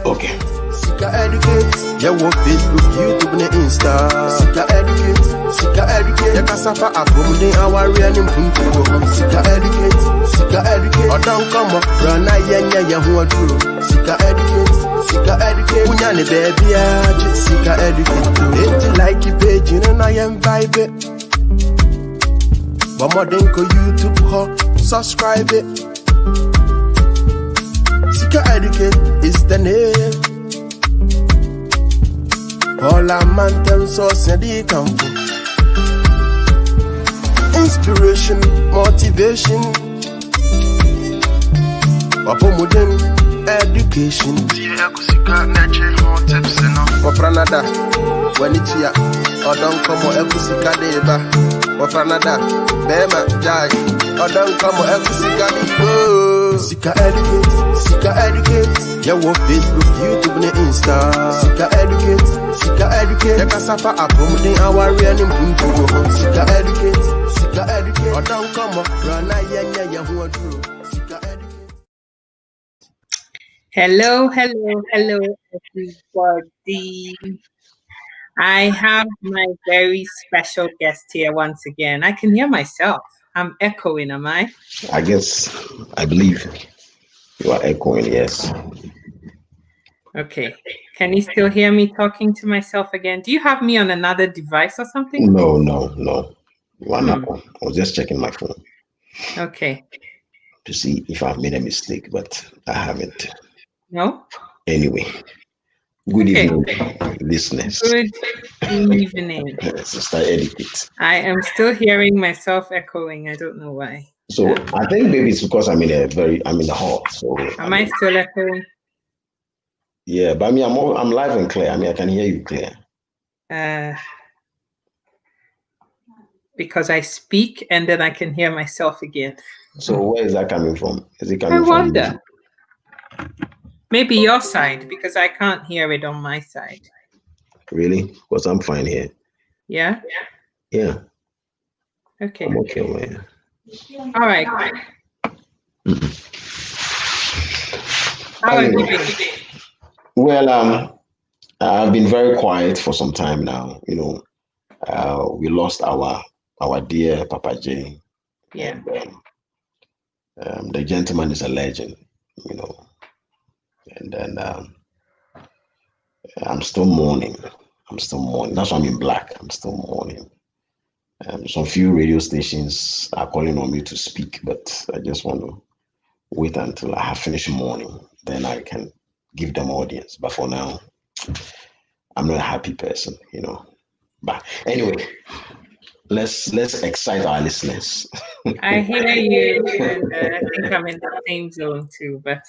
Okay. Sika educate, yeah, what Facebook, YouTube, and Insta. Sika educate, yeah, Casafa, Abundi, our real Punto. Sika educate, or don't come up, Rana, yeah, who are true. Sika educate, Unyani, baby, Sika educate. Ain't like you page, you know, I am vibe. But more than YouTube, subscribe it. Sika educate is the name. All our man source and the campo. Inspiration, motivation. Wapomuden education. Wafranada, Wanichia, or don't come or Ekusika deba. Wafranada, Bema, Jai, or don't come or Ekusika. Sika educate, yeah, what Facebook, YouTube, and Insta. Sika educate, yeah, Casafa, Abundi, our real Punto. Sika educate, or don't come up, Rana, yeah, who are true. Sika educate. Hello, everybody. I have my very special guest here once again. I can hear myself. I'm echoing, am I? I believe you are echoing, yes. Okay. Can you still hear me talking to myself again? Do you have me on another device or something? No. One I was just checking my phone. Okay. To see if I've made a mistake, but I haven't. No? Anyway, good evening, listeners. Good evening. Sister Etiquette. I am still hearing myself echoing. I don't know why. So I think maybe it's because I'm in the hall. So am I still echoing? Yeah, but I'm live and clear. I can hear you clear. Because I speak and then I can hear myself again. So where is that coming from? Is it coming from? I wonder. You? Maybe your side, because I can't hear it on my side. Really? Because I'm fine here. Yeah? Yeah. Okay. I'm okay, man. All right. How have you been? Well, I've been very quiet for some time now. We lost our dear Papa J. Yeah. And, the gentleman is a legend, And then I'm still mourning. That's why I'm in black. I'm still mourning. Some few radio stations are calling on me to speak, but I just want to wait until I have finished mourning. Then I can give them audience. But for now, I'm not a happy person, But anyway, let's excite our listeners. I hear you, and I think I'm in the same zone too. But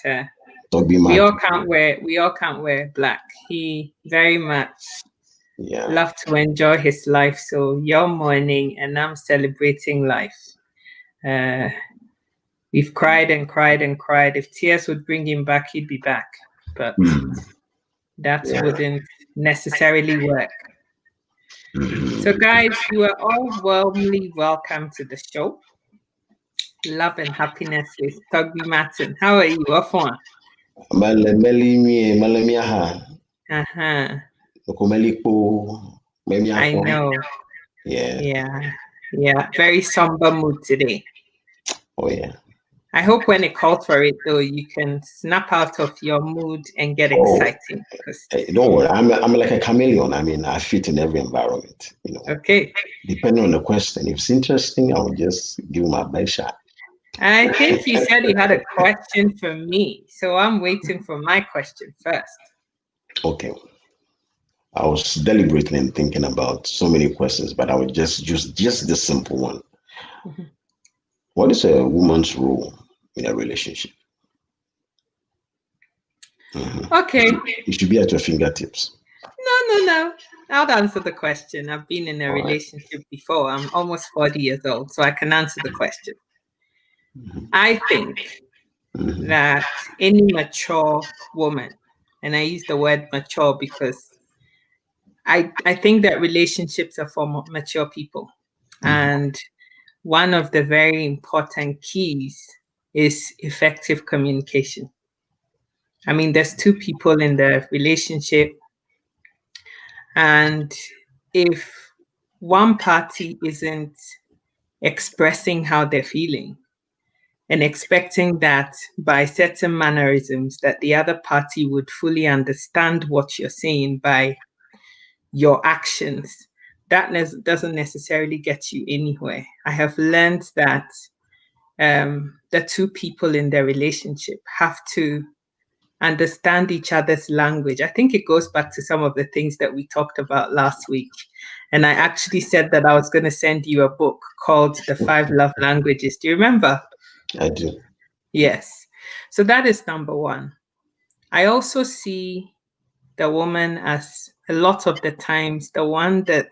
we all can't wear black. He very much loved to enjoy his life. So you're mourning, and I'm celebrating life. We've cried and cried and cried. If tears would bring him back, he'd be back. But that wouldn't necessarily work. So guys, you are all warmly welcome to the show. Love and Happiness with Torgbui Martin. How are you? I know. Yeah. Very somber mood today. Oh yeah. I hope when it calls for it, though, you can snap out of your mood and get excited. Don't worry, I'm like a chameleon. I fit in every environment. Okay. Depending on the question, if it's interesting, I will just give my best shot. I think you said you had a question for me, so I'm waiting for my question first. Okay. I was deliberating and thinking about so many questions, but I would just the simple one. Mm-hmm. What is a woman's role in a relationship? Mm-hmm. Okay. It should be at your fingertips. No. I'll answer the question. I've been in a relationship before. I'm almost 40 years old, so I can answer the question. Mm-hmm. I think that any mature woman, and I use the word mature because I think that relationships are for mature people. Mm-hmm. And one of the very important keys is effective communication. I mean, there's two people in the relationship, and if one party isn't expressing how they're feeling and expecting that by certain mannerisms that the other party would fully understand what you're saying by your actions, that doesn't necessarily get you anywhere. I have learned that the two people in their relationship have to understand each other's language. I think it goes back to some of the things that we talked about last week. And I actually said that I was going to send you a book called The 5 Love Languages. Do you remember? I do. Yes. So that is number one. I also see the woman as a lot of the times the one that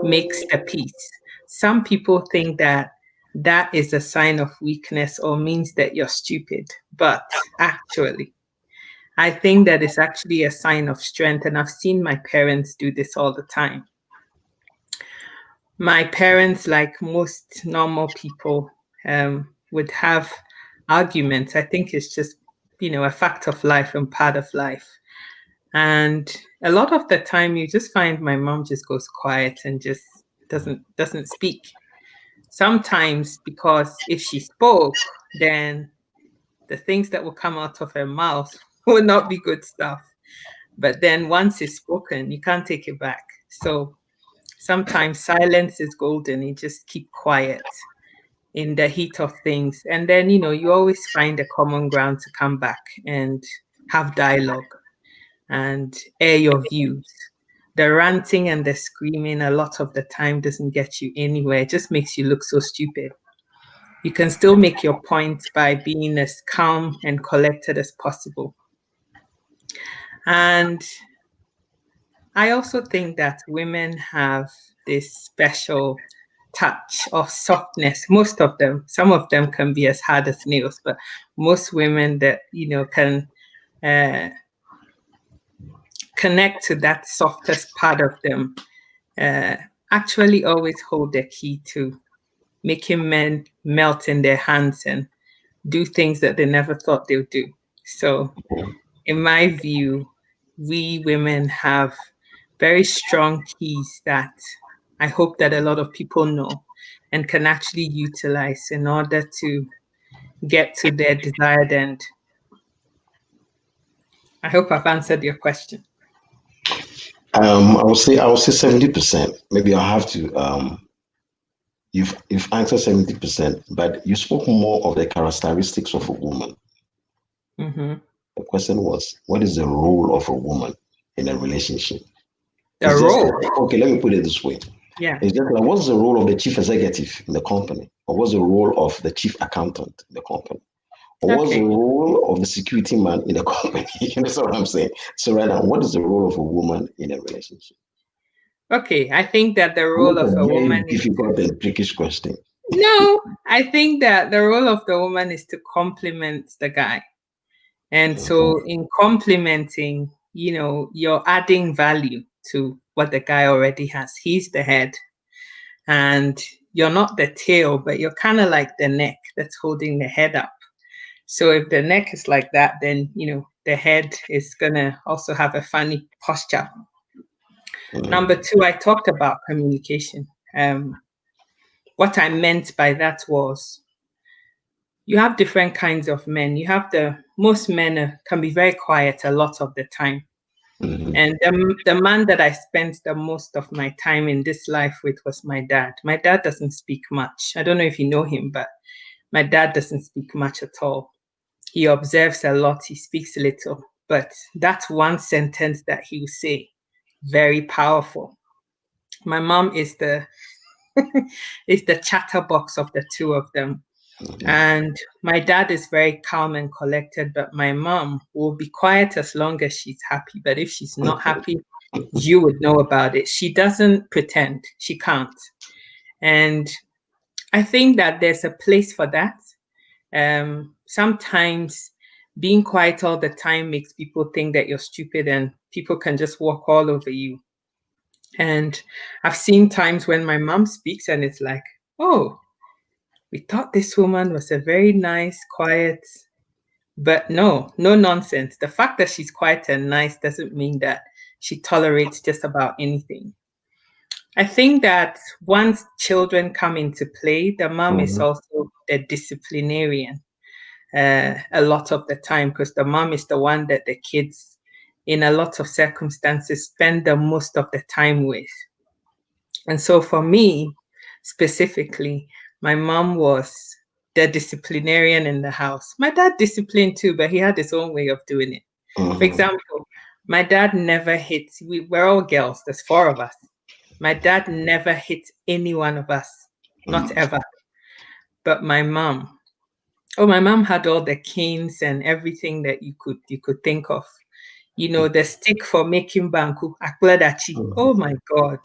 makes the peace. Some people think that that is a sign of weakness or means that you're stupid. But actually, I think that is actually a sign of strength. And I've seen my parents do this all the time. My parents, like most normal people, would have arguments. I think it's just, a fact of life and part of life. And a lot of the time you just find my mom just goes quiet and just doesn't speak. Sometimes because if she spoke, then the things that will come out of her mouth will not be good stuff. But then once it's spoken, you can't take it back. So sometimes silence is golden. You just keep quiet in the heat of things. And then, you always find a common ground to come back and have dialogue and air your views. The ranting and the screaming a lot of the time doesn't get you anywhere. It just makes you look so stupid. You can still make your point by being as calm and collected as possible. And I also think that women have this special touch of softness. Most of them, some of them can be as hard as nails, but most women that, can connect to that softest part of them actually always hold the key to making men melt in their hands and do things that they never thought they would do. So, in my view, we women have very strong keys that I hope that a lot of people know and can actually utilize in order to get to their desired end. I hope I've answered your question. I would say 70%. Maybe I'll have to you've answered 70%, but you spoke more of the characteristics of a woman. Mm-hmm. The question was, what is the role of a woman in a relationship? The role. Okay, let me put it this way. Yeah. It's just like, what's the role of the chief executive in the company? Or what's the role of the chief accountant in the company? Or what's the role of the security man in the company? You know what I'm saying? So right now, what is the role of a woman in a relationship? Okay, I think that the role of a woman is difficult and trickish question. No, I think that the role of the woman is to complement the guy. And so in complementing, you're adding value to what the guy already has. He's the head. And you're not the tail, but you're kind of like the neck that's holding the head up. So if the neck is like that, then, the head is going to also have a funny posture. Number two, I talked about communication. What I meant by that was you have different kinds of men. You have most men can be very quiet a lot of the time. Mm-hmm. And the man that I spent the most of my time in this life with was my dad. My dad doesn't speak much. I don't know if you know him, but my dad doesn't speak much at all. He observes a lot. He speaks little. But that's one sentence that he will say, very powerful. My mom is the is the chatterbox of the two of them. Mm-hmm. And my dad is very calm and collected, but my mom will be quiet as long as she's happy. But if she's not happy, you would know about it. She doesn't pretend. She can't. And I think that there's a place for that. Sometimes being quiet all the time makes people think that you're stupid and people can just walk all over you. And I've seen times when my mom speaks and it's like, oh, we thought this woman was a very nice, quiet But no nonsense. The fact that she's quiet and nice doesn't mean that she tolerates just about anything. I think that once children come into play, the mom is also the disciplinarian a lot of the time, because the mom is the one that the kids, in a lot of circumstances, spend the most of the time with. And so for me, specifically, my mom was the disciplinarian in the house. My dad disciplined too, but he had his own way of doing it. For example, my dad never hit, we're all girls, there's 4 of us. My dad never hit any one of us, not ever. But my mom had all the canes and everything that you could think of. You know, the stick for making banku, akladachi. Oh my God.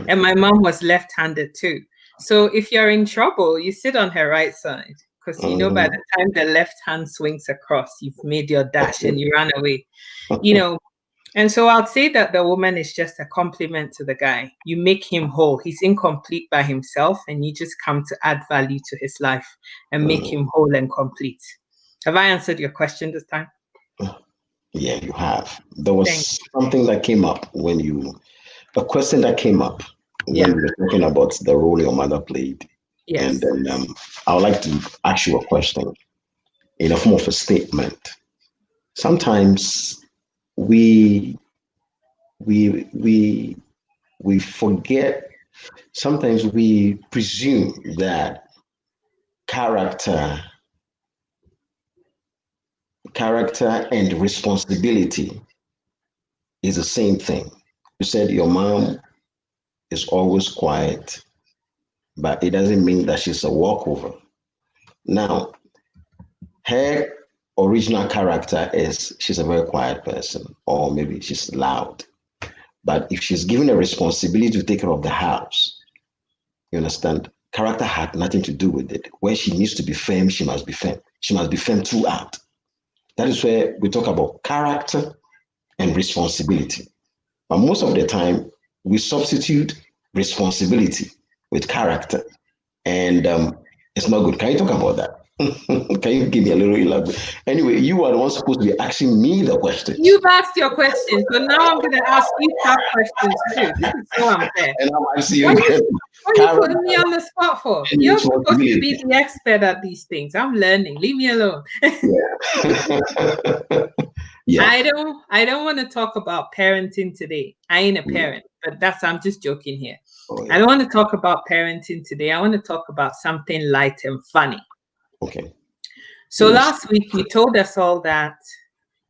And my mom was left-handed too. So if you're in trouble, you sit on her right side, because you know by the time the left hand swings across, you've made your dash and you run away. You know, and so I'd say that the woman is just a compliment to the guy. You make him whole. He's incomplete by himself, and you just come to add value to his life and make him whole and complete. Have I answered your question this time? Yeah, you have. There was something that came up a question that came up when we were talking about the role your mother played. Yes. And then I would like to ask you a question in a form of a statement. Sometimes we forget, sometimes we presume that character and responsibility is the same thing. You said your mom is always quiet, but it doesn't mean that she's a walkover. Now, her original character is she's a very quiet person, or maybe she's loud. But if she's given a responsibility to take care of the house, you understand, character had nothing to do with it. Where she needs to be firm, she must be firm. She must be firm throughout. That is where we talk about character and responsibility. But most of the time, we substitute responsibility with character, and it's not good. Can you talk about that? Can you give me a little elaborate? Anyway, you are the one supposed to be asking me the questions. You've asked your questions, so now I'm going to ask you tough questions too. This is so unfair. And I'm asking you, what are you putting me on the spot for? You're supposed to be the expert at these things. I'm learning. Leave me alone. Yeah. I don't want to talk about parenting today. I ain't a parent, but I'm just joking here. I don't want to talk about parenting today. I want to talk about something light and funny. Okay. So last week you told us all that,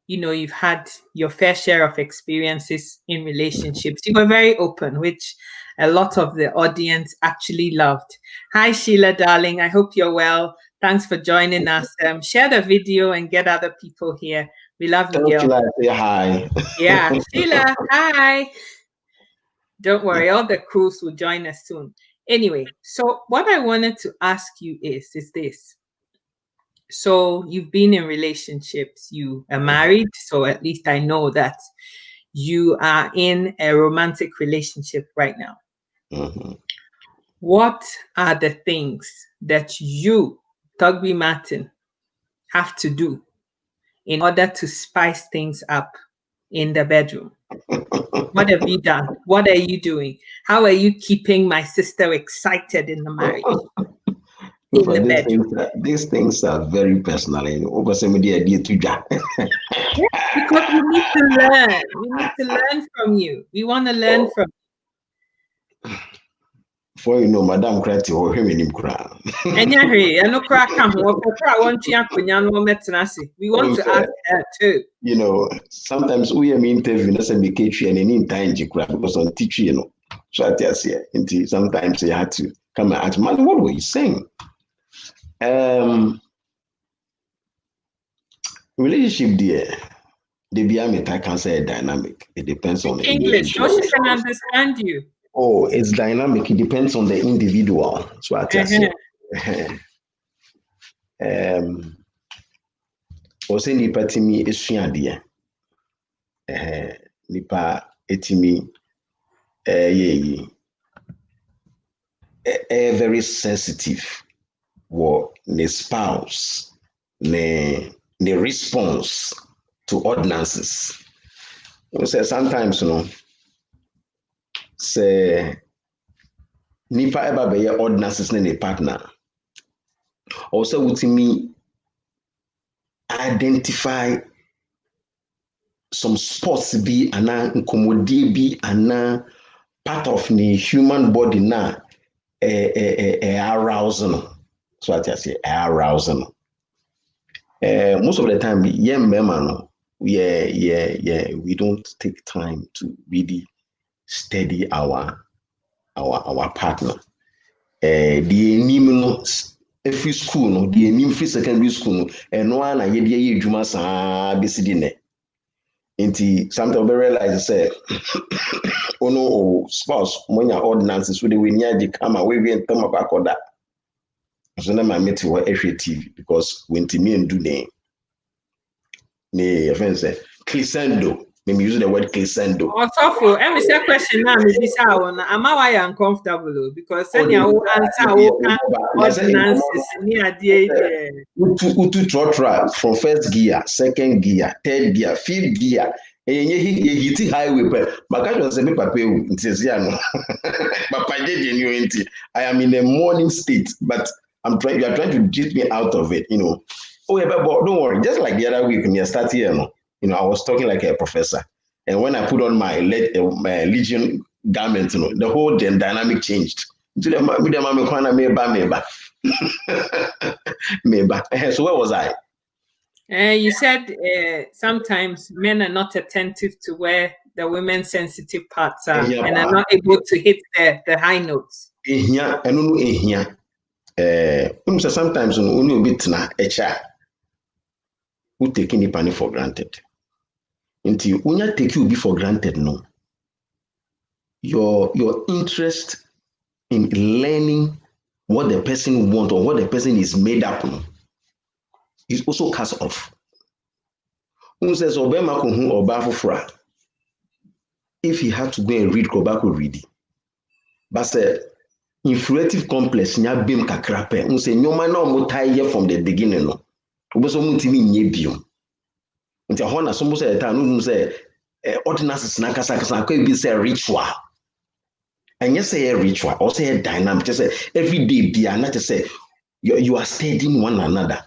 you know, you've had your fair share of experiences in relationships. You were very open, which a lot of the audience actually loved. Hi, Sheila, darling. I hope you're well. Thanks for joining us. Share the video and get other people here. We love you, girl. Sheila, say hi. Yeah, Sheila, hi. Don't worry, all the crews will join us soon. Anyway, so what I wanted to ask you is this. So you've been in relationships, you are married, so at least I know that you are in a romantic relationship right now. What are the things that you, Torgbui Martin, have to do in order to spice things up in the bedroom? What have you done? What are you doing? How are you keeping my sister excited in the marriage? These things are very personal. Because we need to learn. We need to learn from you. We want to learn from you. For you know, Madam Krati or him in him cry. We want to ask her too. You know, sometimes we are interviewing us and make and any time because on teaching, you know. So I say, sometimes you had to come and ask, man, what were you saying? Relationship there, the behind I can say dynamic. It depends on the English, so she can understand you. Oh, it's dynamic. It depends on the individual. So I say, also nipa timi esua de nipa etimi very sensitive wo ne spouse ne the response to ordinances. You say sometimes, say nipa eba be ordinances ne partner. Also with me identify some sports be ana nkomodie bi ana part of the human body na arousing. So I just say arousing. Most of the time, we don't take time to really study our partner. The every school no, the free secondary school no, and one I ye juma sa bisidine. Inti sometimes we realize say ono spouse when your ordinances with the we near the come away we and come back on that. So now my mate were TV because when to me and do name. Me friend say crescendo. Me use the word crescendo. Also, every question now me this hour. Am I uncomfortable because then you answer ordinances near the utu trotra from first gear, second gear, third gear, fifth gear. Hit highway but I say me papa no. Papa I am in a morning state, but you are trying to get me out of it, Oh, yeah, but don't worry. Just like the other week when I started here, I was talking like a professor. And when I put on my Legion garment, the whole dynamic changed. So where was I? You said sometimes men are not attentive to where the women's sensitive parts are and are not able to hit the high notes. Sometimes when you bit na HR, who take any money for granted. Until when you take you be for granted, no. Your interest in learning what the person wants or what the person is made up of is also cast off. Who says Obama kuhu oba fufura? If he had to go and read Kobako read, but say infuriative complex nya bim kakrape. Who say nyoma na omutai here from the beginning no. Oboso mutimi nye biom. Nti ahona so say the time no say ordinances na kasa ko be say ritual. And yes, say a ritual or say a dynamic. Just say every day be not to say you are studying one another.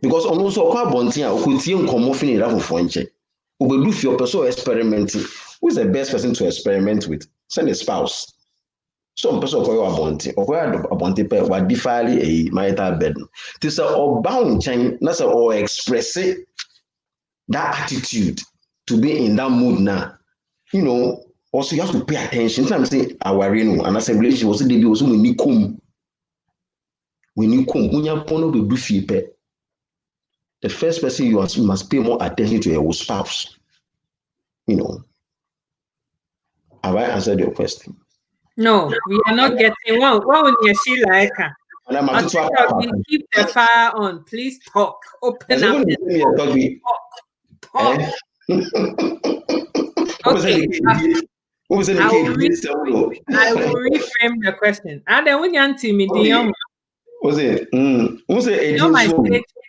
Because also quite bonting or could see come off in a for inche. Ubedu if your person experimenting. Who is the best person to experiment with? Send a spouse. Some person call you a bounty or where a bounty pair what defile a marital bed. This is all bound chain, that's all express it. That attitude to be in that mood now. Also, you have to pay attention. Sometimes say our and as a relationship was the also when you come, when you pono be do the first person you must pay more attention to your spouse. Have I answered your question? No, we are not getting one. What would you see like? Keep the fire on. Please talk. Open up. Talk. Okay. I will reframe the question. And then when you answer me,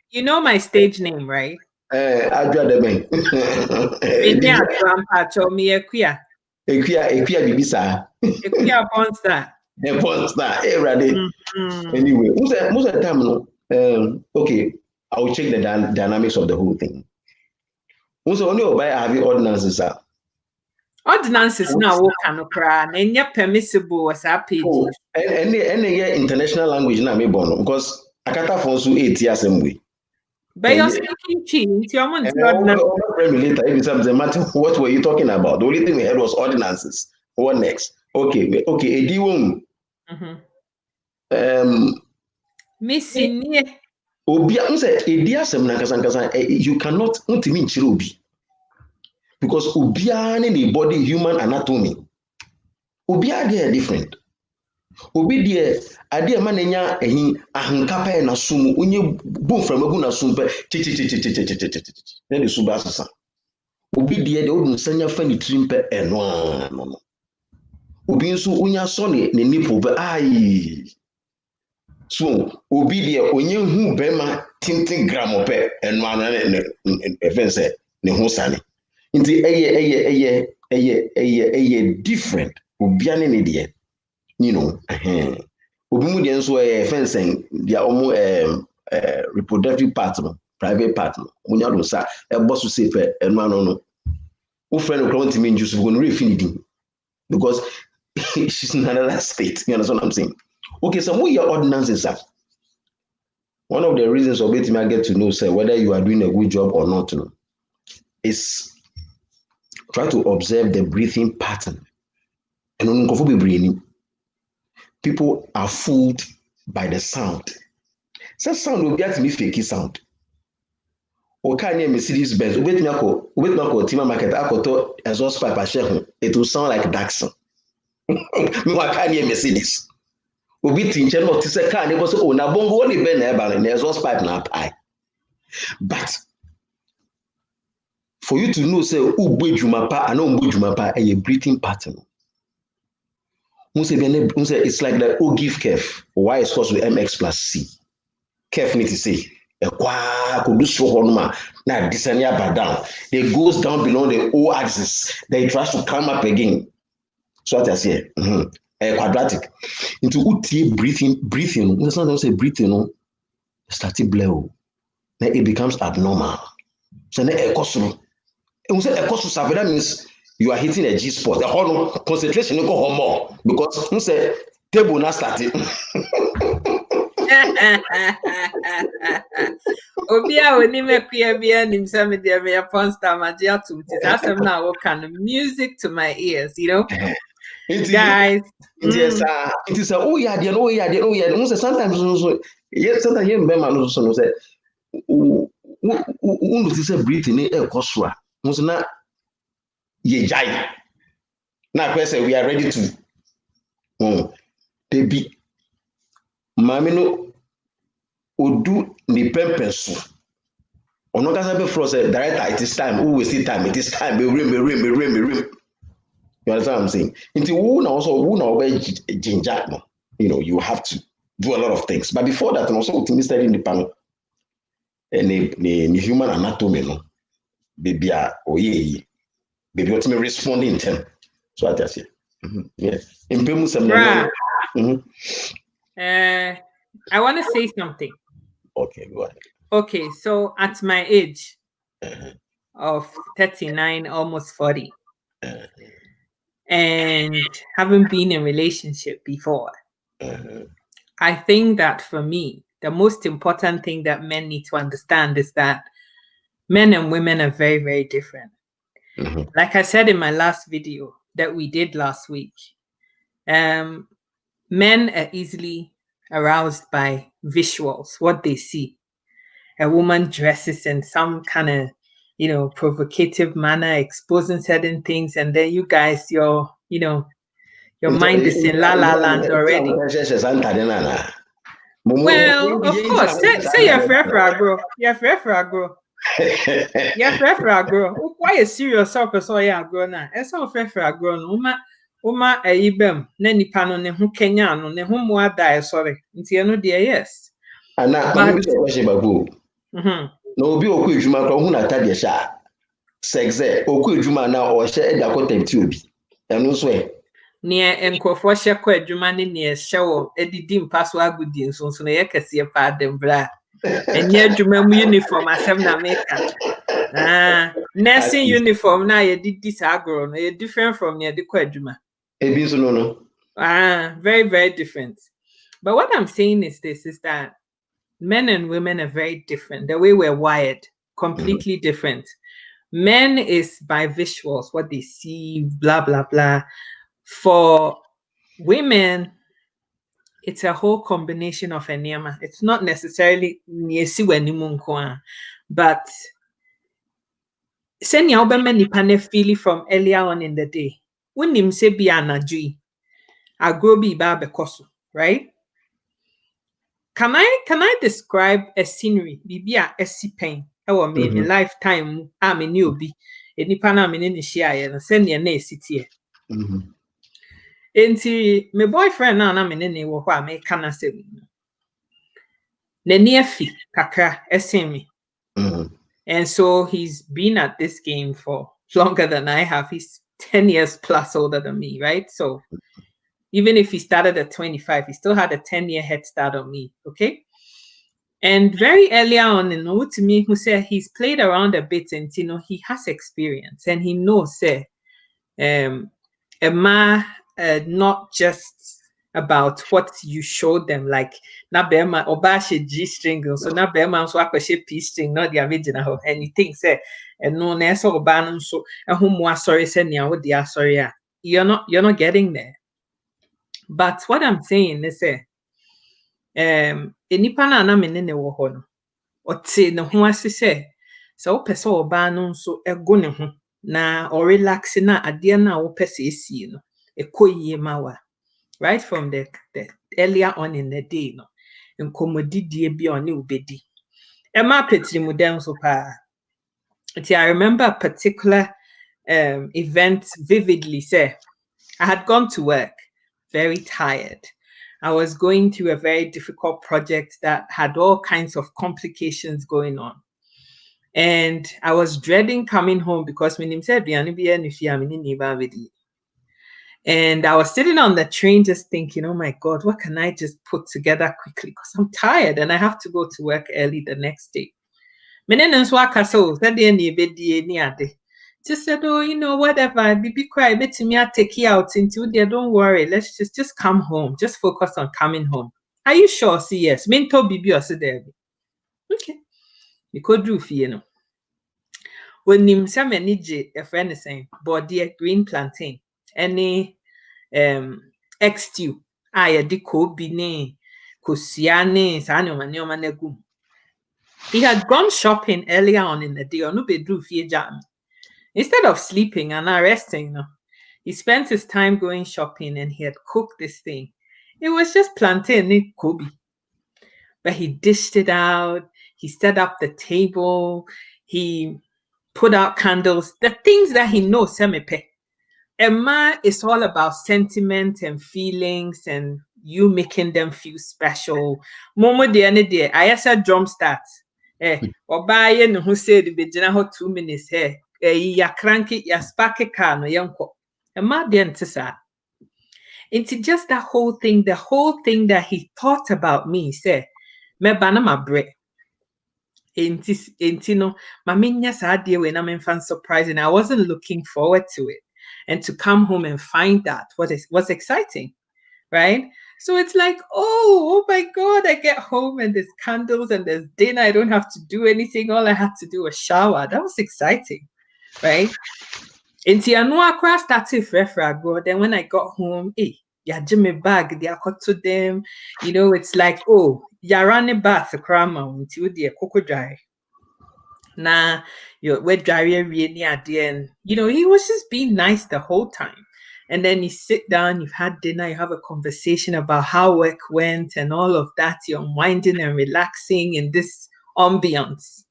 you know my stage name, right? Equia Bibisa. Equia Bonster. Anyway, most of the time, okay, I will check the dynamics of the whole thing. Also, only by having ordinances are. Ordinances now can cry and you're permissible as a page. Any international language now me born because I can't afford to 8 years way. But you're speaking change. You're on later. If it's matter what were you talking about? The only thing we had was ordinances. What next? Okay, a D1. Missing Obia say a dear you cannot mean chirubi. Because Ubia in the body human anatomy. Ubia they are different. Obi dear idea manenya ahankapa na sumu unye boom from agu na sumpe then the subasasa. Obi dear the odun sanya fa ni trimpe no. Obi nso unya so ne nipple be ai. So obi dear onye hu bema tintin gram ope eno ana even say ne ho sane nti eye different obia ne de you know obi mu de nso fencing dia omo reproductive part no private part no munya do sa eboso safe eno ano no wo friend no want me juice go no refinity because she's in another state. You understand what I'm saying? Okay, so what your ordinances are? One of the reasons of it I get to know, say, whether you are doing a good job or not, is try to observe the breathing pattern. And people are fooled by the sound. So sound will get me fakey sound. Okay, near Mercedes Benz, wait nako, Tima market, akoto exhaust pipe a share. It will sound like Daxon. Me wa ka near Mercedes. Obi tinche no tise car ne so o na bongo ni be na eba na exhaust pipe na pai. But for you to know say ugbo edwuma pa and ugbo edwuma pa a breathing pattern. Say it's like the O give curve. Y is equals to mx plus c. Curve need to say ekwa ko do so honoma na descend up down. It goes down below the O axis. Then it tries to come up again. So what I say, quadratic. Into uti breathing. Sometimes say breathing, no, start to blow. Then it becomes abnormal. So then ekosu. And say ekosu that means you are hitting a G spot. The whole concentration you go home more because we say table not starting. Obia oni mekuya bia nimsa me dia me upon star magia to that's now what kind of music to my ears, you know. Guys, it is oh yeah, sometimes yes, sometimes you remember so say say breathing e kosua na ye jai na question we are ready to baby mami no odu ni pempenso ono kasa be for say director it is time who will see time it is time be rim. You understand what I'm saying? Until who be ginger, you know, you have to do a lot of things. But before that, and also with me studying the panel and the human anatomy, no, baby, baby, what me responding to them. So I just say, yes. In I want to say something. Okay, go ahead. Okay, so at my age of 39, almost 40. And haven't been in a relationship before. I think that for me, the most important thing that men need to understand is that men and women are very, very different. Like I said in my last video that we did last week, men are easily aroused by visuals, what they see. A woman dresses in some kind of, you know, provocative manner, exposing certain things, and then you guys, your mind is in la la land already. Well, of course, say you're fair, bro. You're fair, bro. You're fair, bro. Why is serious so yeah, bro? Now, it's all fair, bro. Uma ibem na nipa no ne ho Kenya no ne ho mo ada sorry. Nti no dey yes. And now I'm question babu. No obi okwu edwuma kro hu na tade sha. Sexe okwu edwuma na o hye e da content obi. Eno so e. Ne enkrofo hye kwa edwuma ne ne hye wo edidi mpaso agudi nso na ye kese pa dem bra. Enye edwuma mu uniform asem na meka. Nursing uniform na ye didi sa agro no ye different from ne de kwa edwuma. Ebi so no. Very, very different. But what I'm saying is this, is that men and women are very different. The way we're wired, completely different. Men is by visuals, what they see, blah, blah, blah. For women, it's a whole combination of enema. It's not necessarily but send your women feeling from earlier on in the day. When him say be anajui, agrobi ba bekoso, right? Can I describe a scenery? Bibia esipen. Ewo me in lifetime. I'm in obi. Enipa na me ni share na send ye na esiti e. Enti my boyfriend na me ni wo kwa me kana se. Neniefi kakra esemi. And so he's been at this game for longer than I have. He's 10 years plus older than me, right? So even if he started at 25, he still had a 10-year head start on me, okay? And very early on, to me, who said he's played around a bit and, he has experience and he knows, not just about what you show them, like na bema obashe G string, so na bema so akwashe P string, not the original, and he thinks and no nessa oban so a home sorry send ya with the sorry. You're not getting there. But what I'm saying is enipa na na me ne wo ho no ote ne ho ase so wo pese oba no so ego ne ho na or relax na ade na wo pese esi no ekoyie mawa right from the earlier on in the day no nkomodidie bi oni ubedi e ma petri mu dem so pa. I remember a particular event vividly. I had gone to work very tired. I was going through a very difficult project that had all kinds of complications going on. And I was dreading coming home because my name said, and I was sitting on the train just thinking, oh my God, what can I just put together quickly? Because I'm tired and I have to go to work early the next day. Just said, oh, whatever, be quiet, bet me I take you out into there. Don't worry. Let's just come home. Just focus on coming home. Are you sure? See, yes. Minto bibi or there. Okay. You could do for when him some a friend is saying, body green plantain, any egg stew. I di kobi ne kosiane sanyoma negum. He had gone shopping earlier on in the day, or no bedroom fear jam. Instead of sleeping and resting, he spent his time going shopping and he had cooked this thing. It was just plantain kobe. But he dished it out, he set up the table, he put out candles, the things that he knows, semepe. Emma is all about sentiment and feelings and you making them feel special. Momo de any day, I said drum starts. Or buy who said the begin 2 minutes here. Ya cranky, ya sparky car no yanko. Emma didn't say. It's just the whole thing that he thought about me, say, me banama bread. No, maminya sa dear when I'm in surprising. I wasn't looking forward to it. And to come home and find that was exciting, right? So it's like, oh my God, I get home and there's candles and there's dinner. I don't have to do anything. All I had to do was shower. That was exciting, right? Into Anua crash started fresh. Then when I got home, Jimmy bag, they are cut to them. It's like, oh, you're running bath a crama until the cocoa dry. Nah, we're dry really at the end. He was just being nice the whole time. And then you sit down, you've had dinner, you have a conversation about how work went and all of that. You're unwinding and relaxing in this ambience.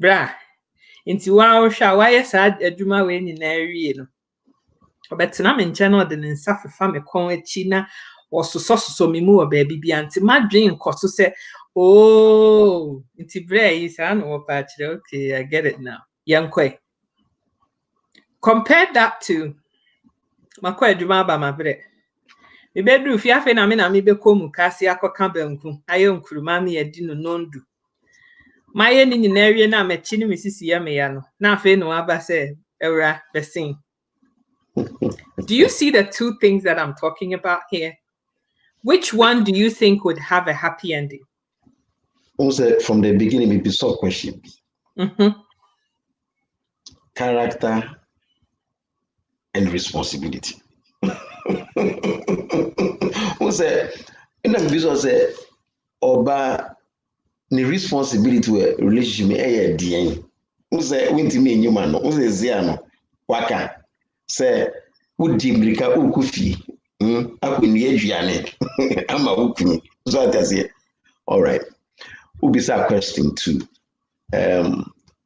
Bruh. Into our shower, yes, I had a drama when in area. But I'm in general, the Nsafa family con China or so me more baby be anti my dream cost say, oh, it's brave, is an patch. Okay, I get it now. Young Kwe. Compare that to my quite drama by my bread. Me bedroom, if you have an me be come Cassia Campbell, I own Kurumami a dinner non do. My end in an area now, my chinny Mrs. Yamayano. Now, no Abba say, era, the Do you see the two things that I'm talking about here? Which one do you think would have a happy ending? Also, from the beginning, it be so questions. Character and responsibility. Also, in the business, oba the responsibility to a relationship me DN. Also, when to me human, also ziano waka say udi mrika ukufi. Akuni ejuane ama ukuni. So I say, all right. Ubisa question 2.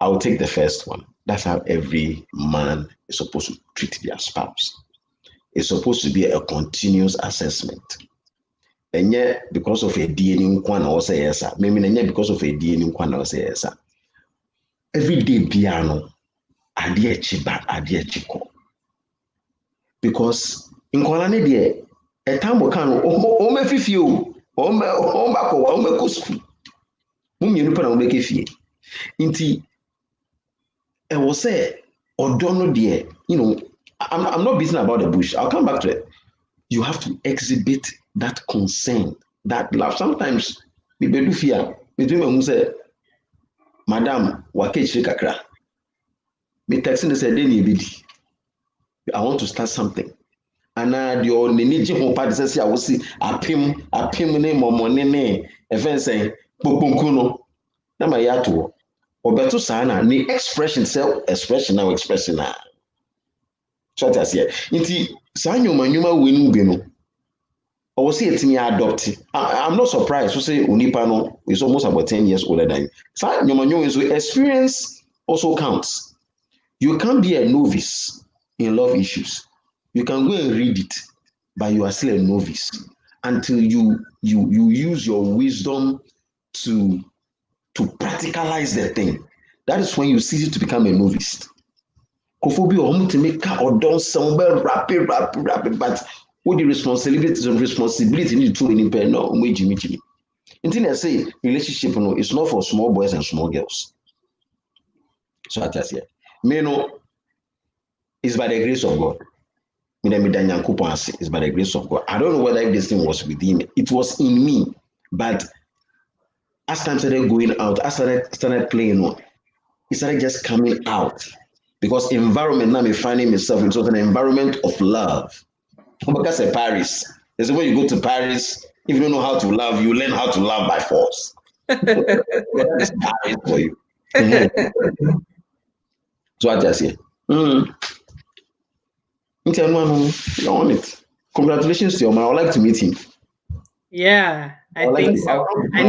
I'll take the first one. That's how every man is supposed to treat their spouse. It's supposed to be a continuous assessment. And yet, because of a DNA, one or say yes, maybe because of a DNA, one or say yes. Every day, piano, adia chiba, adia chico. Because in Kolane, dear, a time will come, oh, me fifio, oh, me school. Whom you know, make a fee. Inti, I was say, or don't know, dear, you know, I'm not beating about the bush. I'll come back to it. You have to exhibit that concern, that love. Sometimes people do fear. Between who say, Madam, wakech kakra. Me texting say, I want to start something. And your nini ho party says, I will see apim ne momone ne event saying, Popunkuno. Na my yato. Obeto sana ni expression self expression now expressing na. So that's here. Inti sanyo manyuma winu beno. I will see it me adopt. I'm not surprised to say Unipano is almost about 10 years older than you. So experience also counts. You can't be a novice in love issues. You can go and read it, but you are still a novice until you use your wisdom to practicalize the thing. That is when you cease to become a novice. Kofobi or to make or done somewhere rapid, but what the responsibility need to in pen no Jimmy. Until I say relationship no, it's not for small boys and small girls. So I just here. Me no, it's by the grace of God. It's by the grace of God. I don't know whether this thing was within me. It was in me, but as time started going out, I started playing on. It started just coming out because environment now me finding myself into an environment of love. Because of Paris, there's a way you go to Paris. If you don't know how to love, you learn how to love by force. That's Paris for you. So I just say, you on it. Congratulations to your man. I would like to meet him. Yeah, I think so. I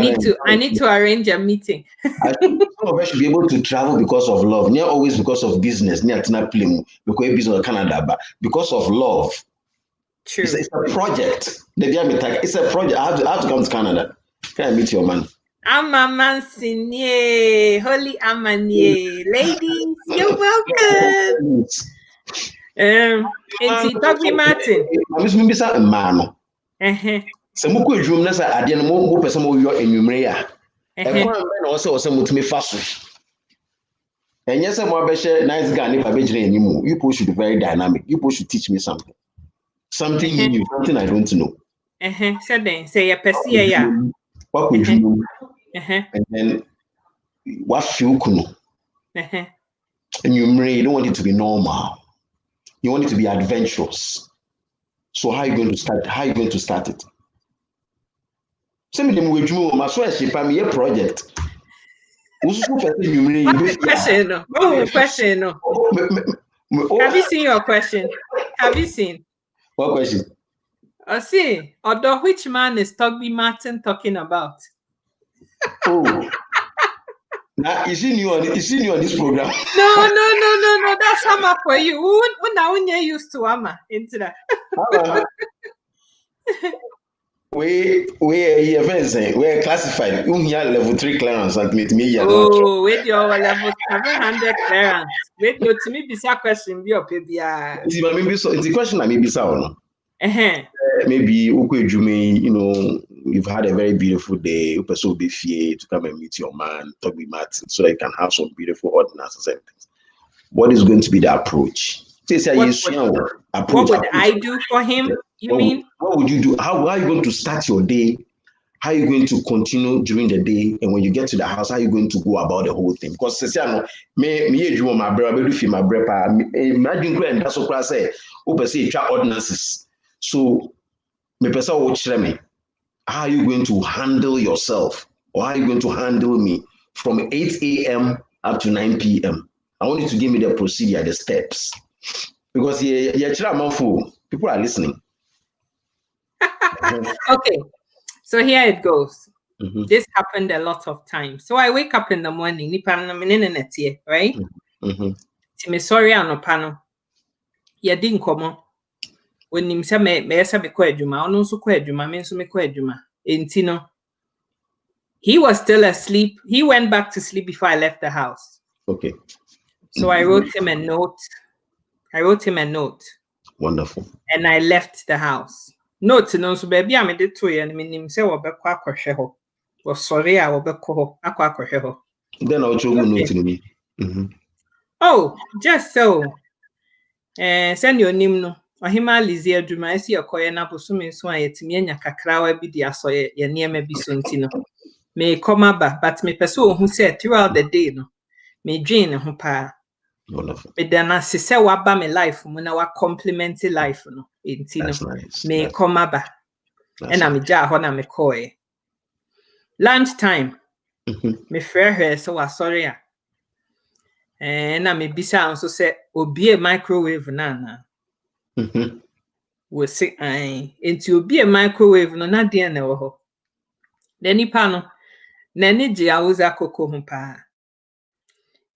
need to arrange a meeting. Some of us should be able to travel because of love. Not always because of business. Because business Canada, but because of love. True. It's a project. It's a project. I have to come to Canada. Can I meet your man? Amamansinye, Holy Amanye. Ladies, you're welcome. It's Torgbui Martin. So muku edwum na sa ade no mo pese mo yo enwumre ya. E kwa na o se mutumi fa so. Enye se mo abehye nice guy ne pa be gire animu. You people should be very dynamic. You people should teach me something. Something new, something I don't know. Said then say ya pese ya. What could you do? And then what feel kuno? Enwumre, you don't want it to be normal. You want it to be adventurous. So how are you going to start? How are you going to start it? Some of them will do my sweat me a project. Question. Have you seen your question? Have you seen? What question? See, although which man is Torgbui Martin talking about? Oh. Now, is he new on this program? No. That's Amma for you. When you used to Amma into that. We classified. Level 3 clearance at me. Oh, with your level 700 clearance. With your to me bisa question be up here. It's the question I maybe saw. Maybe you know, you've had a very beautiful day. You person will be fear to come and meet your man, Torgbui Martin, so that you can have some beautiful ordinances and things. What is going to be the approach? What would I do for him? You mean? What would you do? How are you going to start your day? How are you going to continue during the day? And when you get to the house, how are you going to go about the whole thing? Because imagine that's what I say. Ordinances. So how are you going to handle yourself? Or how are you going to handle me from 8 a.m. up to 9 p.m.? I want you to give me the procedure, the steps. Because people are listening. Okay. So here it goes. This happened a lot of times. So I wake up in the morning, right? Sorry, anopano. Ya didn't come on. when him say me say me kwa adwuma, ono nso kwa adwuma, me nso me kwa adwuma. Enti no, he was still asleep. He went back to sleep before I left the house. Okay. So I wrote him a note. Wonderful. And I left the house. Note no so baby I made to you and meaning say wobekwa akohwe ho. Was sorry I wobekọ ho akwa akohwe ho. Then I'll show you note in me. Oh, just so. Send your name no. Ohima Lizzie adwuma esi yakoye na bosom nso ayetimi anya kakrawa bi di aso ye niema bi so nti no. Me come back, but me person who said throughout the day no. Me dream ho pa. Wonderful. But then I say waba me life mo na wa compliment life no. Enti no. Nice. Me come back. And I'm ja ho na me koe. Lunch time. Me frɛ her so wa sorry a. Na me bisa nso say obi microwave na. We say enti obi microwave no na de na wo ho. The nipa no na ni je awuza koko ho pa.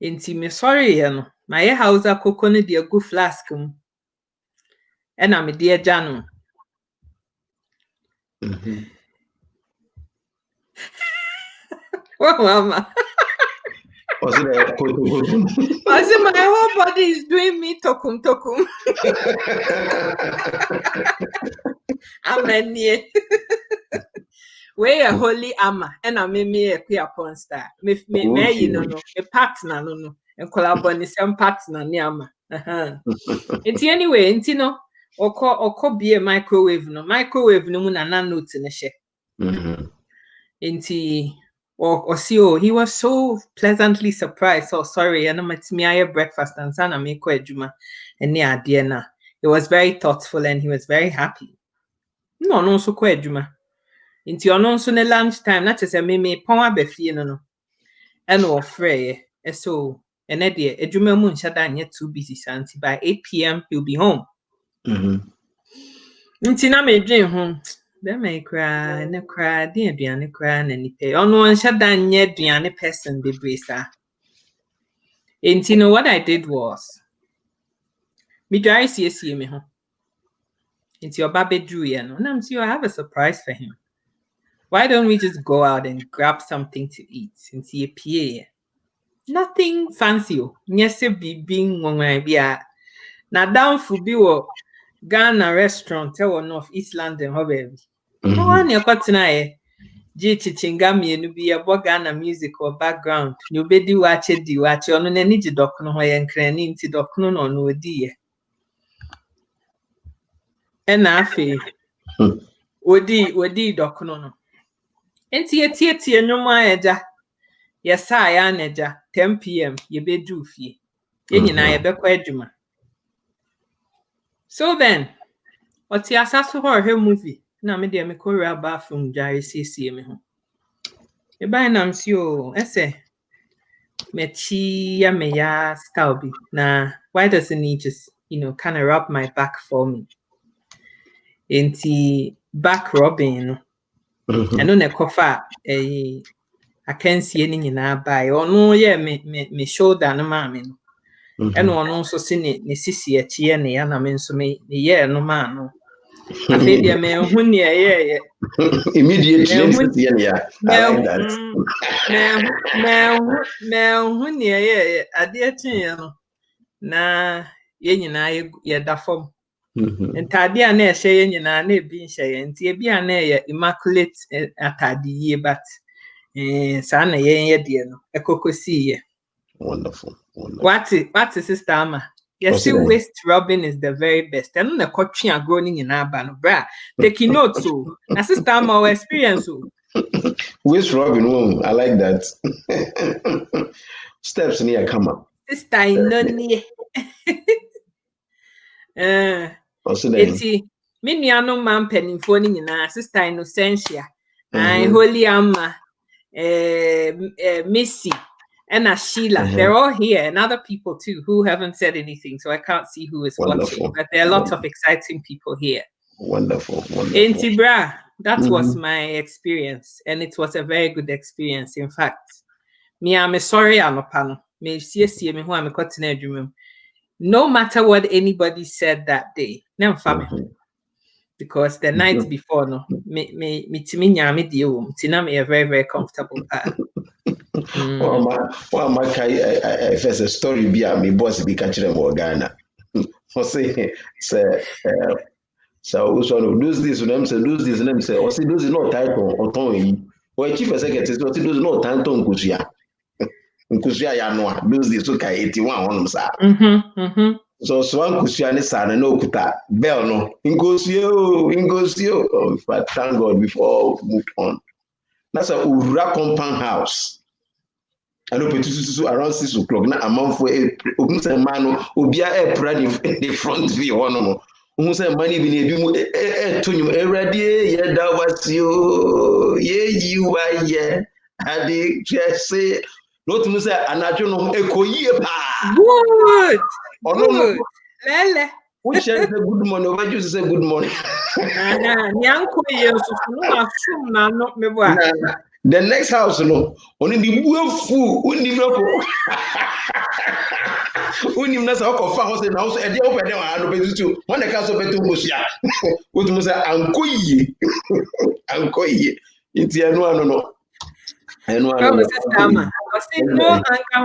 Enti me sorry ye no. Ma ye hausa koko no de agu flask mu. Na me de agya no. Oh, mama. I said my whole body is doing me tokum. Amen. We a holy ama and I me a queer porn star. Me you know a partner no and collaborate some partner ni ama. It's anyway, intino or be a microwave no mu na notes in a share. Inti or see, he was so pleasantly surprised. So sorry, and I'm at me breakfast and sana me kwa juma and near Diana. He was very thoughtful and he was very happy. No so kwa juma. Inti ono so ne lunchtime, not just a me pon abefie no. And or frey so and de ejuma mu nshada anye too busy santi by 8 p.m. he'll be home. Inti na me dream home. They may cry, and cry, dear Diana cry, and any pay. On one shut down yet, Diana person be brisa. And you know what I did was me dry see me home. Into your baby drew, you know, and I'm sure I have a surprise for him. Why don't we just go out and grab something to eat and see a PA? Nothing fancy. Yes, be being one idea. Now down for be Ghana restaurant, tell North East London, baby. No one you got tonight. Chingami no be a Ghana music or background. You be di watch on any doc no and cranny into doc no no dear. And afe Odi doc no. And tia no my eja. Yes, I aneja 10 p.m. Ye be do fee. Yen I be quadruma. So then, what's the assassin for her movie? Na me de me korea bathroom jare see me ho. E ba na msio ese mechi ya me ya style bi na why doesn't he just kind of rub my back for me? Enti back rubbing no. Eno na kofa I can see any nyina by ono ye me shoulder no ma me no. Eno ono nso se ne sisi achi ye ne ya na me nso me ye no ma no. I feel the man who near immediately. I like that. Man who near a dear chin, na ye da form. And Tadia ne shay na ne being shay and tia be an immaculate at the year, but sana ye dear no a cocoa see. Wonderful. What's sister Ama? Yes, still waist rubbing is the very best. And the coaching are growing in Abano, bra. Taking notes, so that's sister Ama experience. Waist rubbing, I like that. Steps near come up. Sister, I know near. Eti, many are no man penny phoning in our sister Innocentia. I holy Amma, Missy. And Sheila, they're all here, and other people too who haven't said anything, so I can't see who is watching. But there are lots of exciting people here. Wonderful. In Tibra, that was my experience, and it was a very good experience. In fact, me, I'm sorry, I'm a panel. Me, no matter what anybody said that day, never family. because the night before, no, me very, very comfortable. If it's a story, be a me boss be catching them Ghana. For say, so also those days when them say those days, them say, or see those is not title or tone. Or chief executive, those is not title Nkusia. Nkusia ya no, those days so kai 81 on sa. So one Nkusia ne sa na no kuta bell no. Nkosio. But thank God before moved on. That's a Ura compound house. I know Petusu around 6 o'clock. Now a month for open say man obia air pride in the front view one more. Who say money be to you already yeah that was you you are yeah. I did just say not to say anajo no ekoyie pa. Good. Good. Lele. Who said good morning? Why you say good morning? The next house, no, only the fool, only the only the house and house, and the open there, I know too. When the castle better Musia, what was Ankoye, it's the no. No,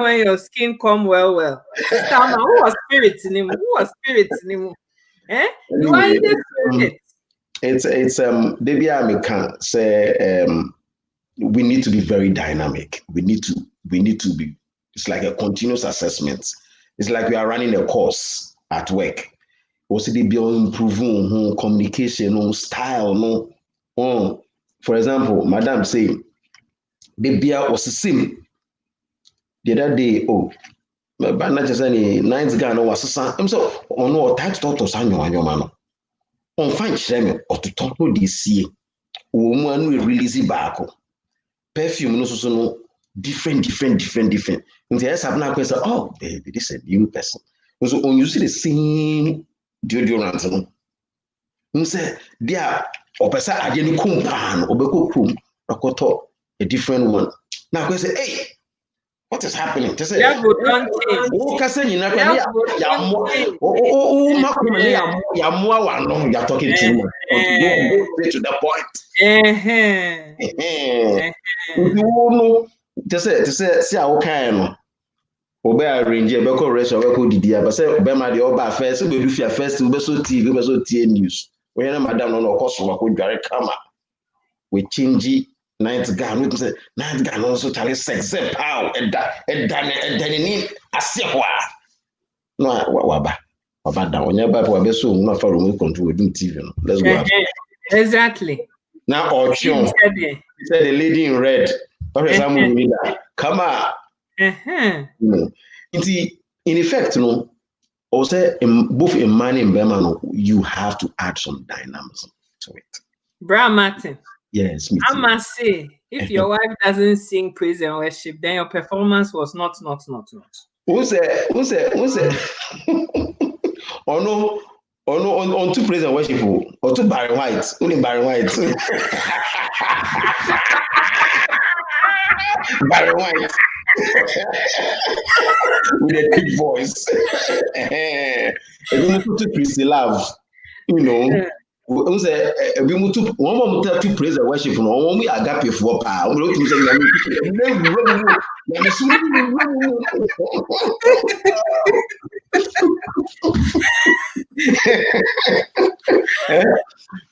when your skin come well. Sister, who was spirits in him? Eh? You are in the spirit. It's Debbie Amikan say we need to be very dynamic. We need to be. It's like a continuous assessment. It's like we are running a course at work. Also, they be improving communication, style, no. For example, Madam say the beer was the same. The other day, but not just any ninth guy no was I'm so on no tax to sanyo man. On fine shame or to talk no this year. Woman will release it back. Perfume no so no different. And the have now question, oh baby, this is a new person. So when you see the same deodorant, no, you say there or person ageni kumpan obeko kum akoto a different one. Now I say, hey, what is happening? Just say, oh, Cassini, you're talking too much. Go to the point. Just say, see how can obey arrange a beco rest or beco didia, but say, Bema the Oba first, we do fear first, we so TV, we so tea news. When Madame on a cost of a good come up. We change ninth gun, we say, ninth gun also tell us sex, how, and then need a sequa. No, waba down. When you're back, we're so much for remote control doing TV. Let's go. Exactly. Now, Ochion said the lady in red. Come on. In effect, no, also both in money and Bema, you have to add some dynamism to it. Bra Martin. Yes, I must say, if your wife doesn't sing praise and worship, then your performance was not. Who said? Oh no, on two praise and worship, or two Barry White, only Barry White. Barry White. With a big voice. And we to Christy Love, you know. We say we move to one more to praise and worship. No, one we agape for power. We don't say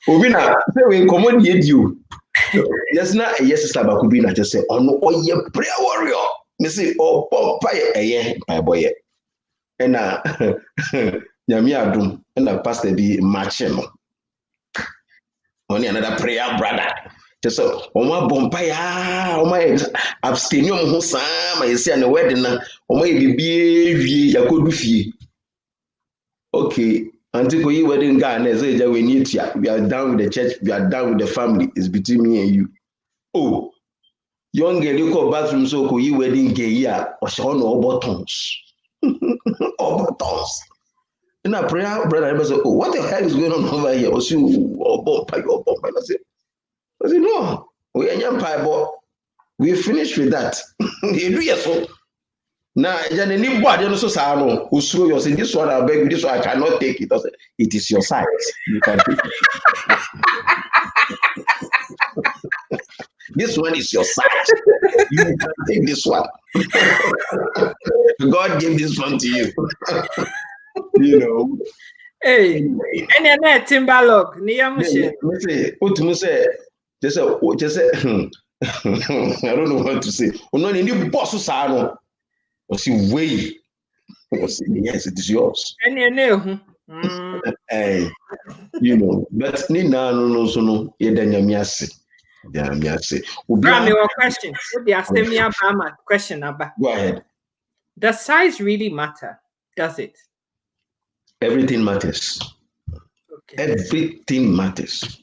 we na say we command you. Yes, na yes, Sister Bakubina just say, oh no, oh yeah, prayer warrior. Me say, oh, my boy, and Nyami Adum, and pastor be matching. Only another prayer, brother. Just so, my bompire, my abstenium Hosam, I say, and the wedding, my baby, Yakudufi. Okay, until you wedding guy, and say, we need you. We are down with the church, we are down with the family. It's between me and you. Oh, young girl, you call bathroom so you wedding gay, yeah, or Sean or buttons. Or buttons. In a prayer, brother, I say, oh, what the hell is going on over here? Was you or bumpy? I said, no, we are young pie, but we finished with that. You do so. Now, anybody also say no, who throw you say this one I beg, this one I cannot take it. It is your size. You can take it. This one is your size. You can take this one. God gave this one to you. You know. Hey, and then that Timberlog, Niamushe. Just say, I don't know what to say. No, any boss who say no. Or see way. Or see, yes, it is yours. And you know. Hey, you know, but ni na no so no ye da nyamiase. Yeah, nyamiase. Obi question. Obi ask me about question about. Go ahead. Does size really matter? Does it? Everything matters. Okay. Everything matters.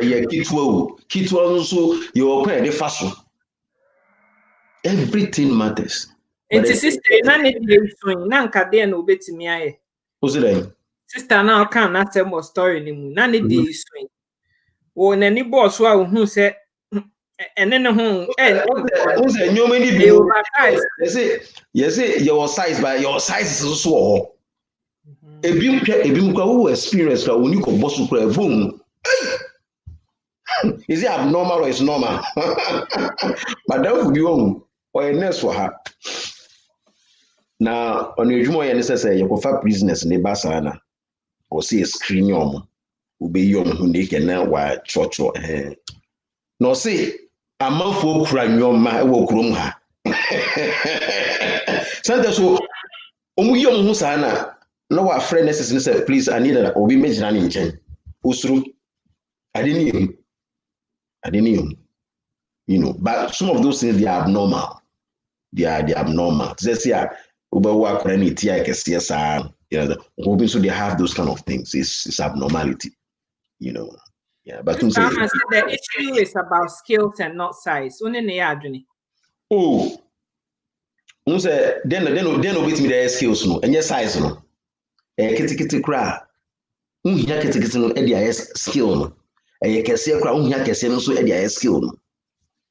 Yeah, kitwa so you open the faso. Everything matters. It is sister na need swing na nka dey na obetimi aye. Who's it? Sister now can not tell more story ni mu na need dey swing. Wo na ni boss wa hu say and then who's a new many people. Yes, your size by your size is also. Ebim who experience that when you go boss to boom. Is it abnormal or is normal? But that would be wrong or a nurse for her. Now, on your jumo, you say you go business in the basana or see a screen yom who be young who they can now while church or no say a month for crying your my walk room her. Santa so young Husana. No, our friend necessarily said, please, I need that or be mentioned in chain. Usru, I didn't know. You know, but some of those things they are abnormal. They are abnormal. Let's say Uber any CSR, you know, hoping so they have those kind of things. It's abnormality, you know. Yeah, but the issue is about skills and not size. Oh, then with me the skills no, and your size no. Kitty cry. Unhia kitty no edia skill no. Kese kra unhia kese no so edia skill no.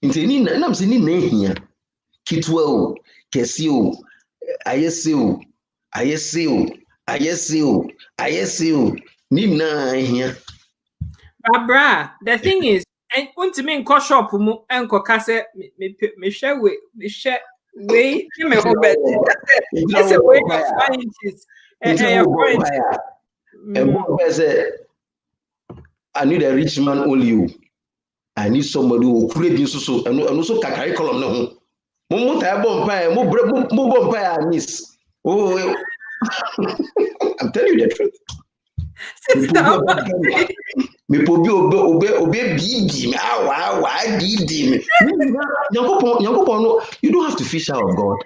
Nti ni na mse ni na ehia. Kitwa o, kese o, ayese o, ni na ehia. Barbara, the thing is, and untimi nko shop mu enko ka se me share way me hobet. It's a way of science. I need a rich man only. I need somebody who create so and also curriculum no. Mo ta bompire, mo bompire miss. Oh, I'm telling you the truth. Me pobi obe bidi me awa didi me. You don't have to fish out of God.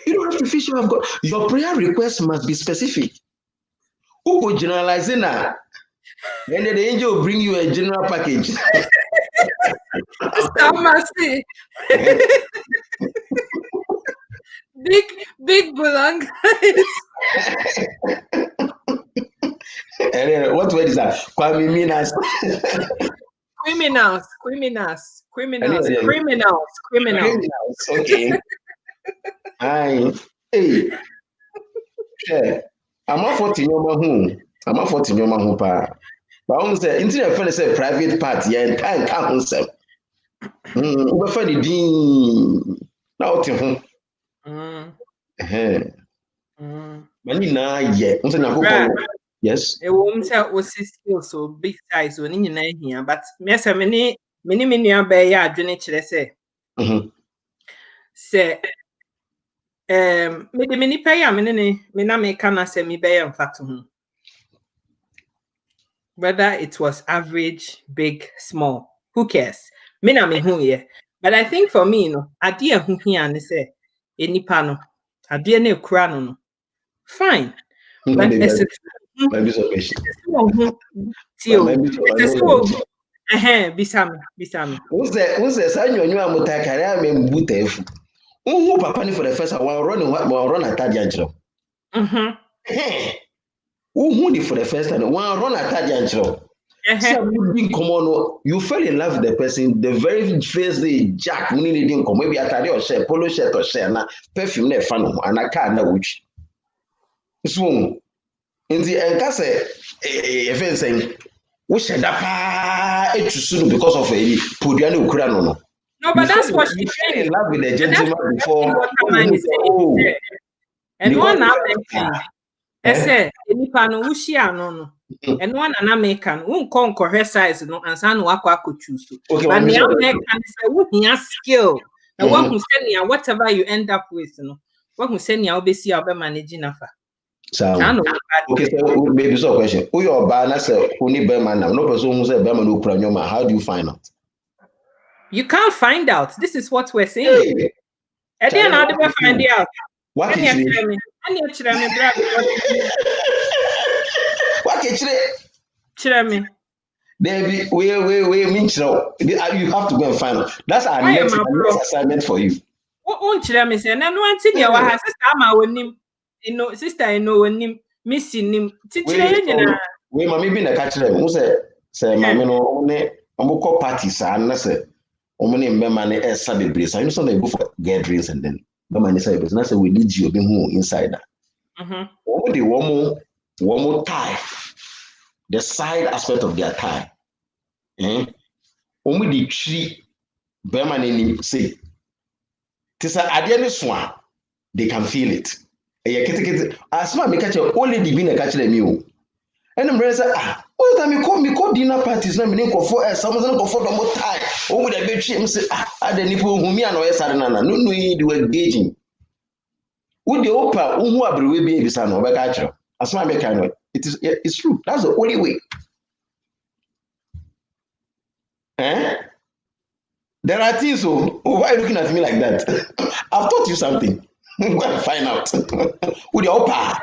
You don't have to fish out of God. Your prayer request must be specific. Who could generalize it now? And then the angel will bring you a general package. Big belong. And then, what word is that? Criminals. Okay. Hey. Yeah. I'm not 40 your man pa. But I say internet friend say private part yeah and can't concept. We find the dean now to Mani na yeah. Yes. A woman said was still so big size when in your here, but Miss many bear adjourn say. Say me the mini pay me na me can say me bear and fat to him. Whether it was average, big, small, who cares? Me na me who here. But I think for me, idea who here and say any panel, idea ne kura no. Fine. But Bisami. Who's the son you are mutakara me butefu? Who papa for the first one run at Tadiancho? Who for the first time one run at Tadiancho? So you fell in love with the person the very first day. Jack, maybe atade or share polo shirt or share na perfume na fan and a car na which. So in the enkase even saying we should because of a Pudiano Ukrano. No, but that's what she fell in love with the gentleman before. What man is saying. And one mentioned, I said, nipa no wushia no. And one an American won't conquer her size no and san wako choose. But the American say what skill. Now what who send you whatever you end up with, no. What who send you obviously I'll managing afa. Okay, so maybe so question. Who your banner say who need Berman now? No person who say Berman who pranoma. How do you find out? You can't find out. This is what we're saying. Hey. And then how do we find it out? What is it? What is it? Chirame. Baby, we mean so. You have to go and find out. That's our next assignment for you. What won't Chirame say? And one thing you have sister, I will name, you know, sister, I know when him missing him. We mammy been a catcher who say, Mammy, no, I'm call parties, and say, Omani Bemani as Sabi Breeze. I know something go for gatherings and then Bemani say, but I say we need you being home inside that. One more tie. The side aspect of their tie. Only the tree Bemani say. Tisa Adiani Swan, they can feel it. As my catch only the being a catcher meal. And I'm ready to say, all the time you call dinner parties, no meaning for someone's not for the more time. Oh, would I be him say, I the nipple whom me and I said, no, you were engaging. Would the opera who are baby son of a catcher? As my mechanic, it's true. That's the only way. There are things, so why are you looking at me like that? I've taught you something. Go and find out. With the opera.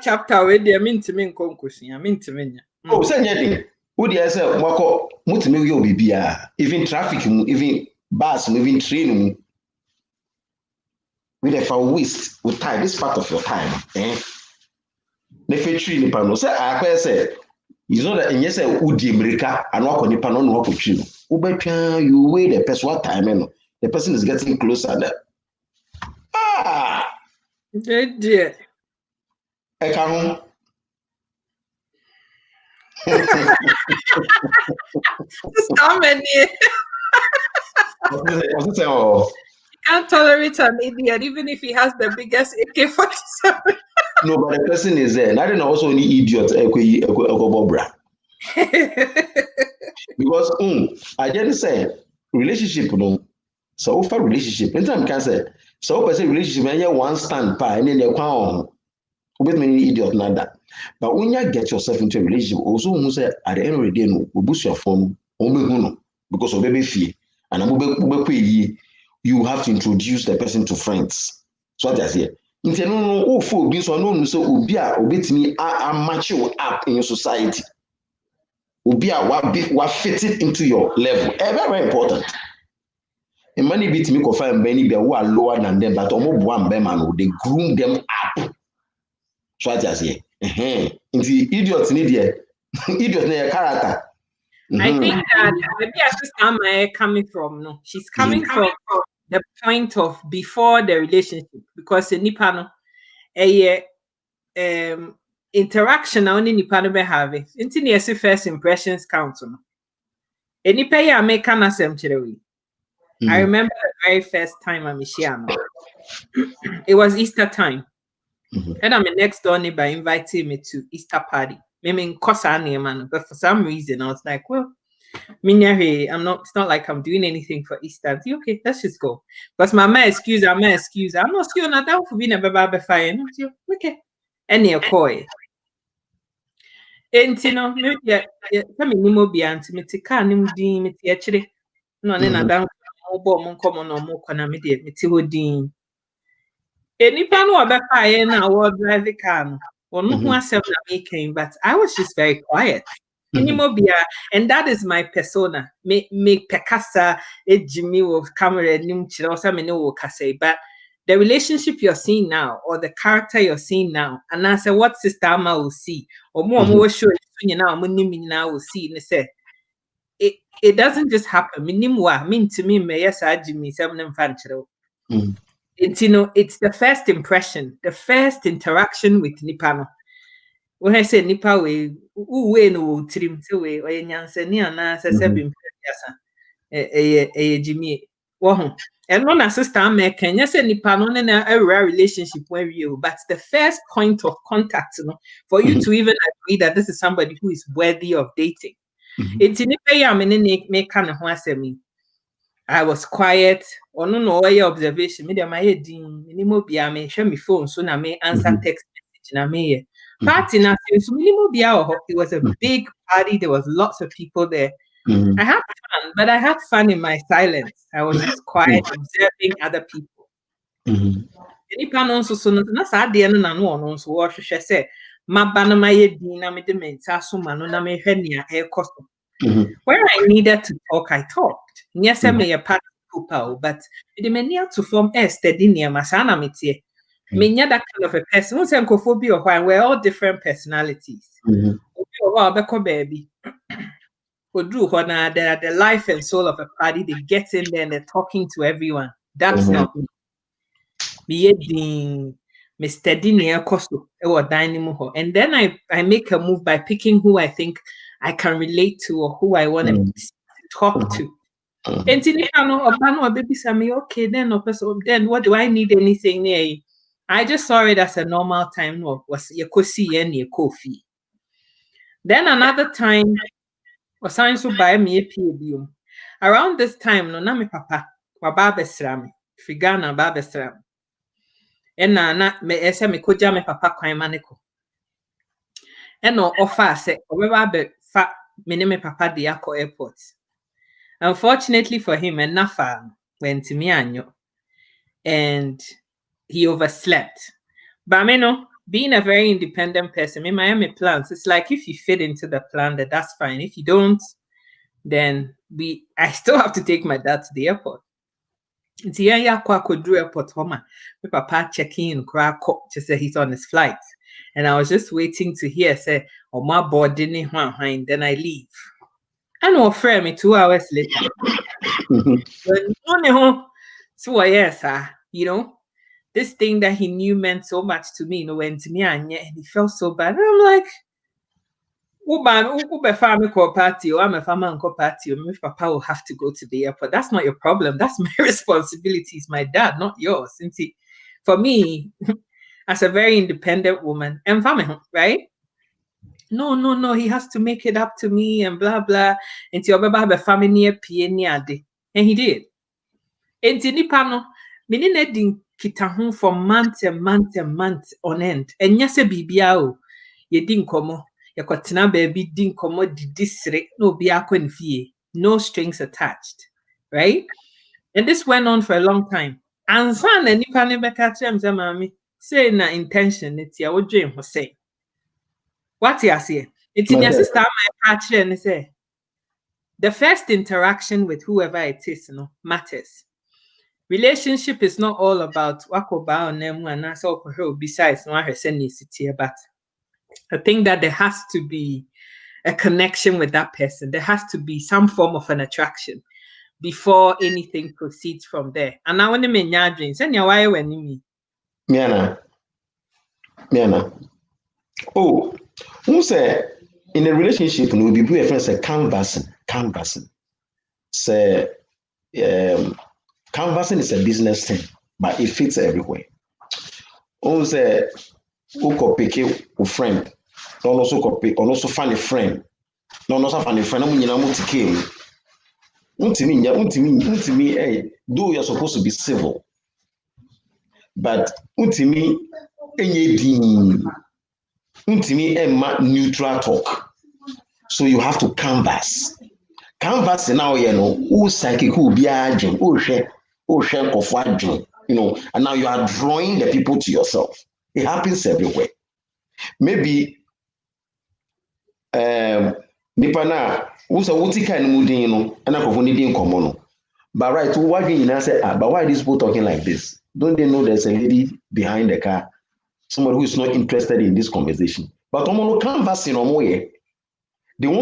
Chapter where they mean to me concourse. I mean to me. Oh, say anything. Who the say wako mutimi yo bibia. Even traffic, even bus, even train. With a for waste with time. This part of your time. The tree ni pano. Say I say. You know that in yes, Udi America and walk on the panon walk with you. You wait the person what time the person is getting closer there. Dear. I come. Comedy. Can't tolerate an idiot, even if he has the biggest AK-47. No, but the person is there. I don't know also any idiot because I just say relationship no. So for relationship, anytime can say so person relationship and one stand pa and then you come with many idiot not that. But when you get yourself into a relationship, also who say at the end of the day no, we boost your phone because of baby fee and you have to introduce the person to friends. So what I say. Nti no for obi so no so obi a obetimi a match you up in your society. Obi a wa fit it into your level. Very, very important. And many bitimi ko find many be who are lower than them but omo boa mbema they groom them up. So I just say nti idiot ni there. Idiot na your character. I think that maybe I just am coming from no. She's coming from the point of before the relationship because in Nipano interaction only Nipano be have it. Until the first impressions count no. Any pay I make an assembly. I remember the very first time I'm it was Easter time. And I'm next door neighbor inviting me to Easter party. Maybe man, but for some reason I was like, well, I'm not. It's not like I'm doing anything for Easter. Okay, let's just go. Because my excuse. I'm not sure not that for being a baby fire. Okay, and you're coy. And you know, maybe tell me no more be anti me take car nim din me te actually. No, then I don't more common or more corner me de me te hodin. Any pan or back fire now or drive the car. Or no one said making, but I was just very quiet. And that is my persona. Me pekasa Jimmy with camera nim or some no say. But the relationship you're seeing now or the character you're seeing now, and I say what Sister Ama will see, or more sure now will see, and say it doesn't just happen. Mean to me, yes, I Jimmy, it's it's the first impression, the first interaction with Nipano. When I say Nipa we no trim to we or nyansani ana se Jimmy. And non sister American, yes, any panon in a rare relationship where you, but the first point of contact, for you to even agree that this is somebody who is worthy of dating. It's in a make kind of me. I was quiet, or no way observation. Maybe my head minimo be me show me phone, so I may answer text message. Na me party na so minimo be it was a big party, there was lots of people there. I had fun, but I had fun in my silence. I was just quiet, observing other people. Nipa no nso so no na saa de no na no ono nso wo hwehwe se maba na maye din na me de menta so ma no na me hwe nea e koso. Where I needed to talk, I talked. Yes, I may a part of but the mania to form a steady near Masana Mitie. Menya that kind of a person who's encophobia or why we're all different personalities. Baby. The life and soul of a party, they get in there and they're talking to everyone. That's not me. Mr. Dinia Costo or Dynamo. And then I make a move by picking who I think I can relate to or who I want to talk to. And okay, then what do I need anything near? I just saw it as a normal time. No, was your coffee and your coffee. Then another time was trying to buy me a PBU. Around this time, no name papa, Wababa Sram, Frigana Baba Sram. And na me ese me koja me papa kwan maneko. And no offer say, Wababa fa me papa de yako airport. Unfortunately for him, and Nafa went to Mianyo and he overslept. But me no, being a very independent person, in Miami plans, it's like if you fit into the plan, that's fine. If you don't, then I still have to take my dad to the airport. It's here could do airport home. My papa checking in to say he's on his flight. And I was just waiting to hear say, oh my board didn't want, then I leave. And we'll frame me 2 hours later. So yes, this thing that he knew meant so much to me, went to me and he felt so bad. And I'm like, Ube family party, or I'm a family party, or my papa will have to go to the airport. That's not your problem. That's my responsibility. It's my dad, not yours. Since for me, as a very independent woman, and family, right? No, he has to make it up to me and blah blah. And have a family and he did. And Nipano, meaning didn't kita for months and months and months on end. And yes, a BBO, ye didn't come, your cotina baby didn't come district, no biako fee, no strings attached, right? And this went on for a long time. And son and Nipano Becca Mammy say na intention, it's your dream was saying. What you say? It's in your sister, my patch and say the first interaction with whoever it is, matters. Relationship is not all about wakoba on them and that's all for her besides no her city, but I think that there has to be a connection with that person. There has to be some form of an attraction before anything proceeds from there. And I want to make your dreams. And you're why when you Miana. Oh, who said in a relationship, no be a friend say canvassing. Say canvassing is a business thing, but it fits everywhere. Who say who copy a friend, don't also copy, or also find a friend. No, also find a friend. I'm to kill. Untimi, hey, though you're supposed to be civil, but untimi, neutral talk. So you have to canvass. Canvass now, who psychic, who be agent, who share of agent, and now you are drawing the people to yourself. It happens everywhere. Maybe nipa na who's a wutika and mudino and a community in common. But right, so why you say, but why are these people talking like this? Don't they know there's a lady behind the car, someone who is not interested in this conversation? But they want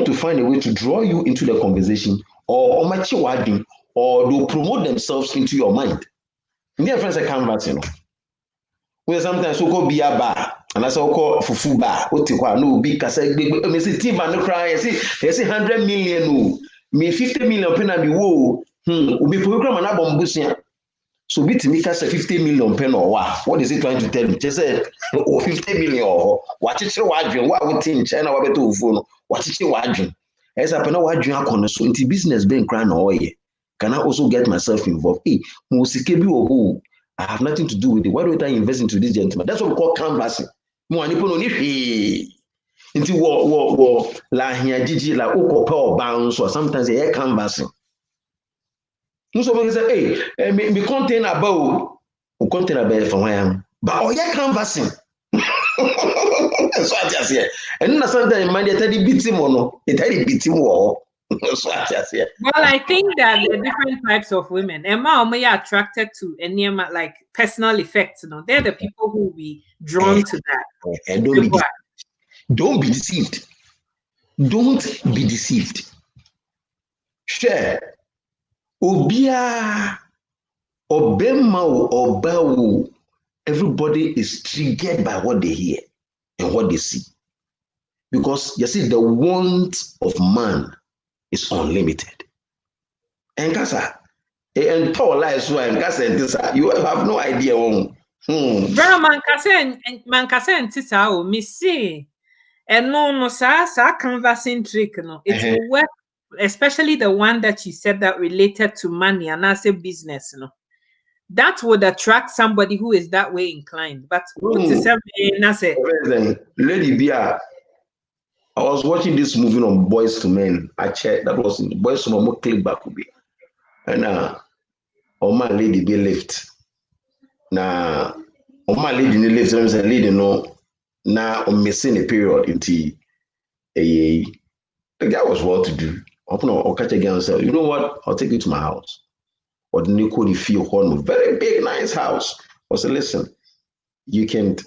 to find a way to draw you into the conversation, or they'll promote themselves into your mind. And their friends are canvas, Where sometimes we go be a bar, and I saw call fufu bar. What you no big case me see team and cry. See 100 million, me 50 million pen and be wo. Ubi program and abombusia. So bit me case 50 million pen or what is it trying to tell me? Just say 50 million or what is your wadrin? What would in China what to phone? What is your wadrin? As I know what drink on so into business being crying away. Can I also get myself involved? Hey, musikebi or I have nothing to do with it. Why don't I invest into this gentleman? That's what we call canvassing. Mo ani pono ni hwee. Nti wo la hia gigi la ukope obanso sometimes they canvassing. So we say hey, me contain about o contain about for why but oh yeah canvassing. So I just here. And na sometimes man dey tell the beat him or no. They tell the beat him or so I just here. Well, I think that there are different types of women. Emma are attracted to any like personal effects. They're the people who will be drawn to that. And don't be deceived. Don't be deceived. Share. Obia Obema Obawu. Everybody is triggered by what they hear and what they see. Because you see, the want of man is unlimited. And Kasa, and tall lies why Kasa, you have no idea. Mankasa and Tisa, Missy. And no, sa canvassing trick, it will work, especially the one that you said that related to money and as a business, that would attract somebody who is that way inclined. But Lady Bia, I was watching this movie on Boys to Men. I checked that was in Boys to Men click back be. And my lady be left. Now my lady in the left, I'm saying lady no now I'm missing a period until the guy was well to do. I'll catch again and say, you know what? I'll take you to my house. Or the Nico feel home, very big, nice house. I said, listen, you can't,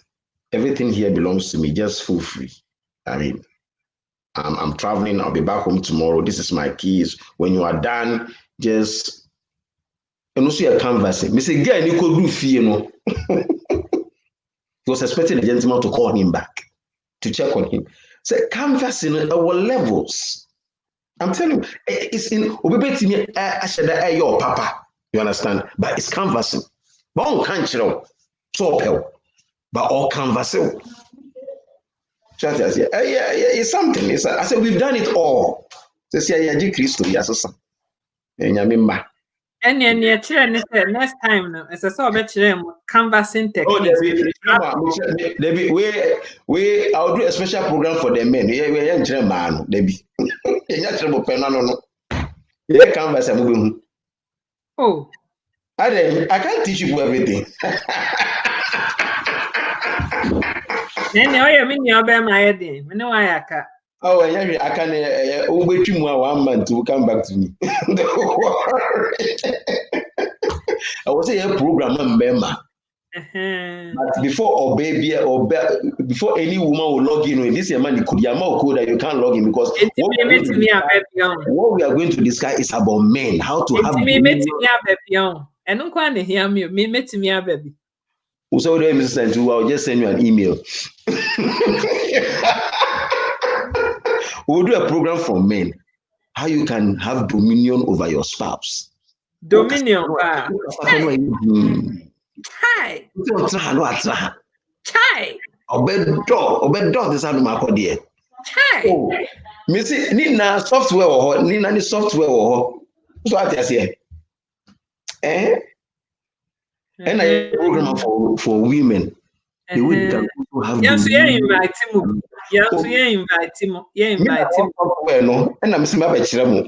everything here belongs to me, just feel free. I mean, I'm traveling, I'll be back home tomorrow. This is my keys. When you are done, just, and also you're canvassing. Mr. Guy, Nico do feel, He was expecting the gentleman to call him back, to check on him. So canvassing at our levels. I'm telling you, it's in your papa. You understand? But it's canvassing. But on can't so but all canvassing. It's something. I said we've done it all. They say yeah, Christo, yes, son. And next time, as I saw canvassing techniques. I'll do a special program for the men. Yeah, man, Debbie. Yeah, canvas and moving. Oh, I can't teach you everything. Then I mean, you're by my head. I know I can. Oh, yeah, I can wait you 1 month to come back to me. I was a program member. But before before any woman will log in, this is a man code that you can't log in because what we are going to discuss is about men, how to have and don't quite hear me. Me met me baby. So I'll just send you an email. We'll do a program for men, how you can have dominion over your spouse. Dominion. Hi. Hi. Obed this is my dear. Hi. Missy, Nina software or Nina software or so I say. And I program for women. The way that have yes, invite him. Yes, invite him. Invite him. No, and I'm saying about Chiramu.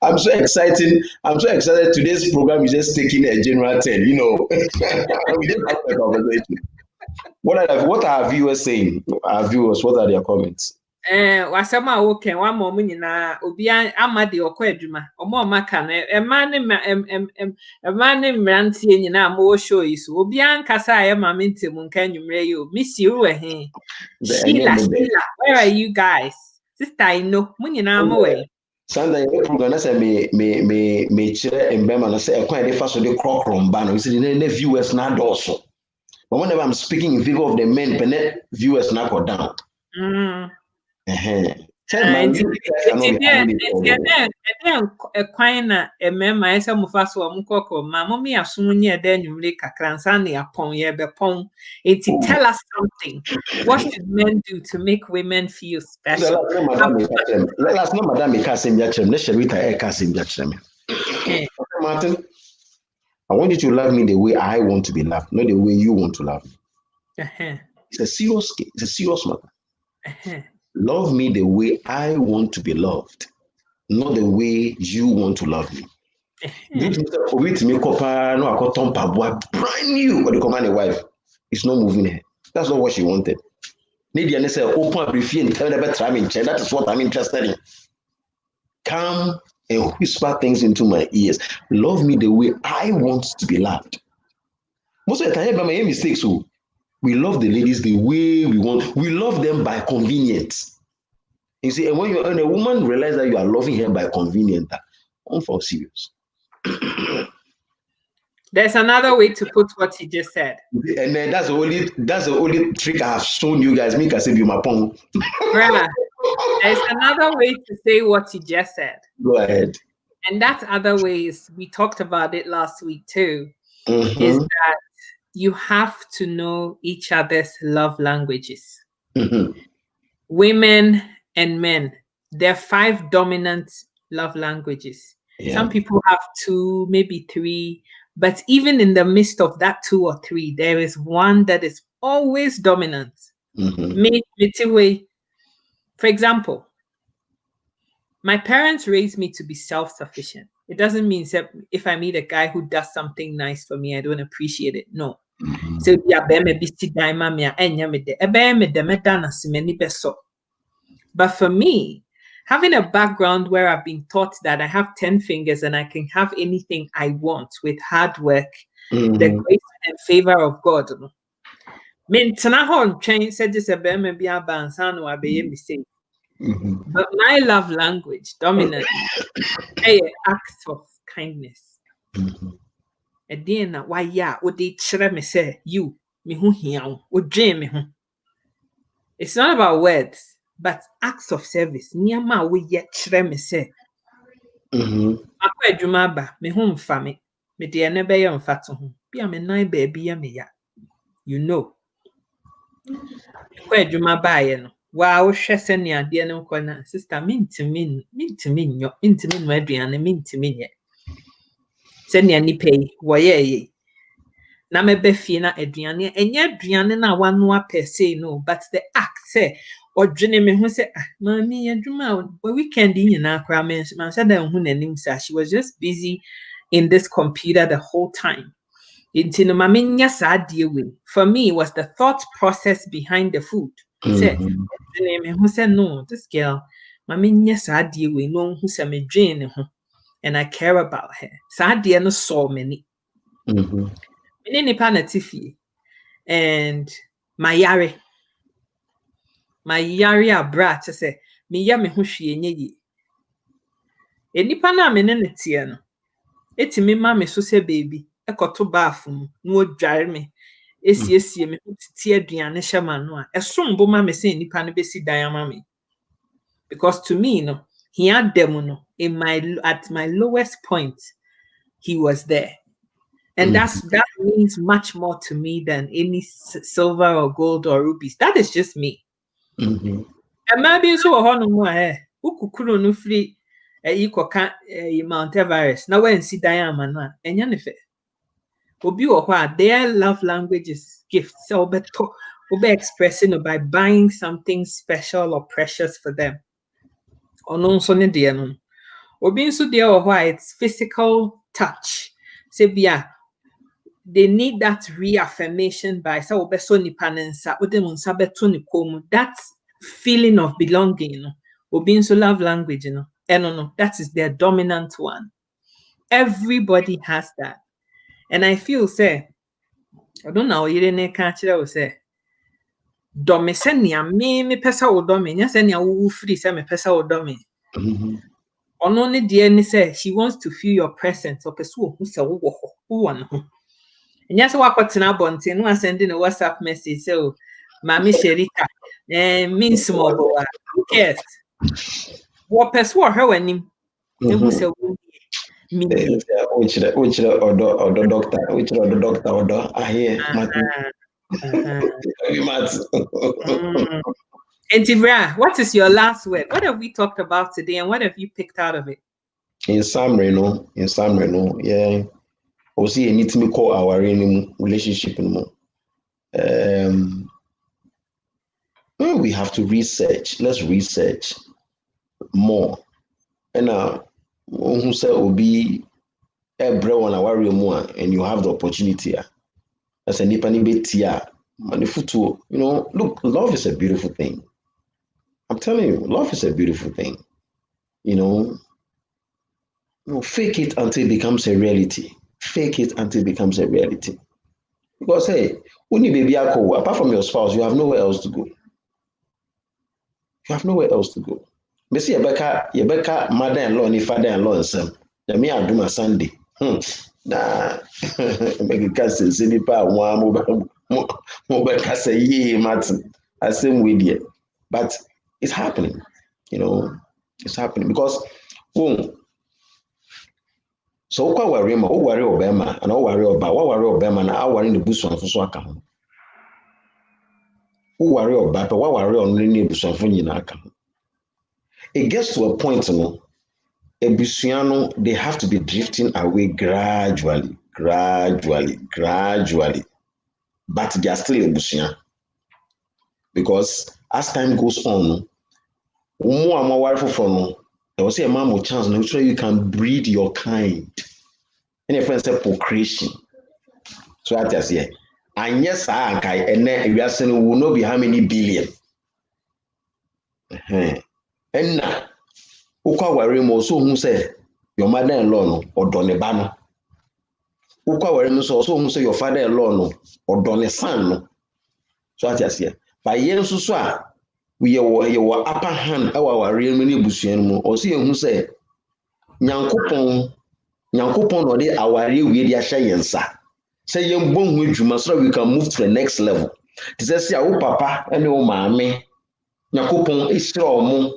I'm so excited. Today's program is just taking a general 10, We didn't have a conversation. What are our viewers saying? Our viewers, what are their comments? Wasama okay, one moment in obi ama de okọ adwuma. Omo maka no e man ne mrantie nyina mo show yi so. Obi ankasa aye ma mente mu nka nwumre yi o. Miss you he. Sheila, where are you guys? Sister, I know. Mo nyina mo we. Sunday program na say me chere embema no say ekwan dey fa so dey crocrom ba no. You see the viewers na also. But whenever I'm speaking in favor of the men, viewers now go down. Tell us something. What should men do to make women feel special? Last no madam Martin, I want you to love me the way I want to be loved, not the way you want to love me. It's a serious matter. Love me the way I want to be loved, not the way you want to love me. Brand new, but the command a wife. It's not moving her. That's not what she wanted. Maybe say open a brief and tell never try me. That is what I'm interested in. Come and whisper things into my ears. Love me the way I want to be loved. Most of the time, by my mistakes, so we love the ladies the way we want. We love them by convenience. You see, and when a woman realizes that you are loving her by convenience, I'm for serious. There's another way to put what he just said. And then that's the only trick I have shown you guys. Make us say you my pong. There's another way to say what he just said. Go ahead. And that other way is, we talked about it last week too, is that you have to know each other's love languages. Women and men, there are 5 dominant love languages. Yeah. Some people have 2, maybe 3, but even in the midst of that 2 or 3, there is one that is always dominant. For example, my parents raised me to be self-sufficient. It doesn't mean that if I meet a guy who does something nice for me, I don't appreciate it. No. So but for me, having a background where I've been taught that I have 10 fingers and I can have anything I want with hard work, the grace and favor of God. But my love language, dominantly, acts of kindness. It's not about words, but acts of service. You know. Wow, sister, send any pay, why na mebefie na aduane enya aduane na wanoa per se no, but the act say odwene me ho say mami adwuma weekend nyina kra man said that hu nanim sa, she was just busy in this computer the whole time. Intino mami nya sa de we, for me, was the thought process behind the food. Say odwene me ho say no, this girl mami nya sa de we no hu say me dwen ho, and I care about her. Sa de no so many. And my yari abra to say me ya me ho hwe enye yi enipa na me ne tie no etimi ma me so se baby ekoto baaf mu no odware me esiesie me tie aduane hyema no a esombo ma me se enipa no besi dan ama me, because to me no he had them no at my lowest point he was there. And that means much more to me than any silver or gold or rubies. That is just me. And maybe so ukukuru no free Mount Everest. Now when see Diana and Yanife. Obi their love language is gifts. So be expressing by buying something special or precious for them. Or no so ne dear no. Obi so dear it's physical touch. Say they need that reaffirmation by that feeling of belonging, you know, or being so love language, you know. And no, that is their dominant one. Everybody has that. And I feel say, I don't know, you didn't catch it, I would say. Domi senia me pesa wo domi, nya senia wo free say me pesa wo domi. Ono ne de ni say she wants to feel your presence or peso who say wo ho wo won ho. Nya say wakotena bonte no sending a WhatsApp message say o mami Sherika means small who cares? Wo peso wo hwe wanim. Who say wo me. Which the doctor I hear Bra, what is your last word? What have we talked about today and what have you picked out of it? In summary, yeah. Also, you need to call our relationship we have to research. Let's research more. And who said will be everyone our more and you have the opportunity. As a nipani betia, you know, look, love is a beautiful thing. I'm telling you, love is a beautiful thing. You know, fake it until it becomes a reality. Fake it until it becomes a reality. Because hey, when you baby apart from your spouse, you have nowhere else to go. You have nowhere else to go. But see, Rebecca, mother-in-law and father-in-law and son. Me I do my Sunday. Nah, make a cast and say one mobile cast Martin. I same with you. But it's happening, you know, it's happening because so what worry Obama and all worry about what worry Obama and I worry in the bush one for so account. Who worry about what worry on the bush one for you account. It gets to a point, you know, Ebusiano, they have to be drifting away gradually. But they are still Ebusian. Because as time goes on, more and more worry for there was a man with chance, no sure you can breed your kind. And a friend said procreation. So I just say, and yes, I and then we are saying will not be how many billion. And now, Uka worry more so who say your mother-in-law or Donebano. Uka worry more so who say your father-in-law or Donesan. So I just say, by years so we your upper hand our real many busian or see who say Nyankopon or they our real we their shayensa. Say young bone with you so we can move to the next level. This is your papa and your mammy. Nyankopon is strong.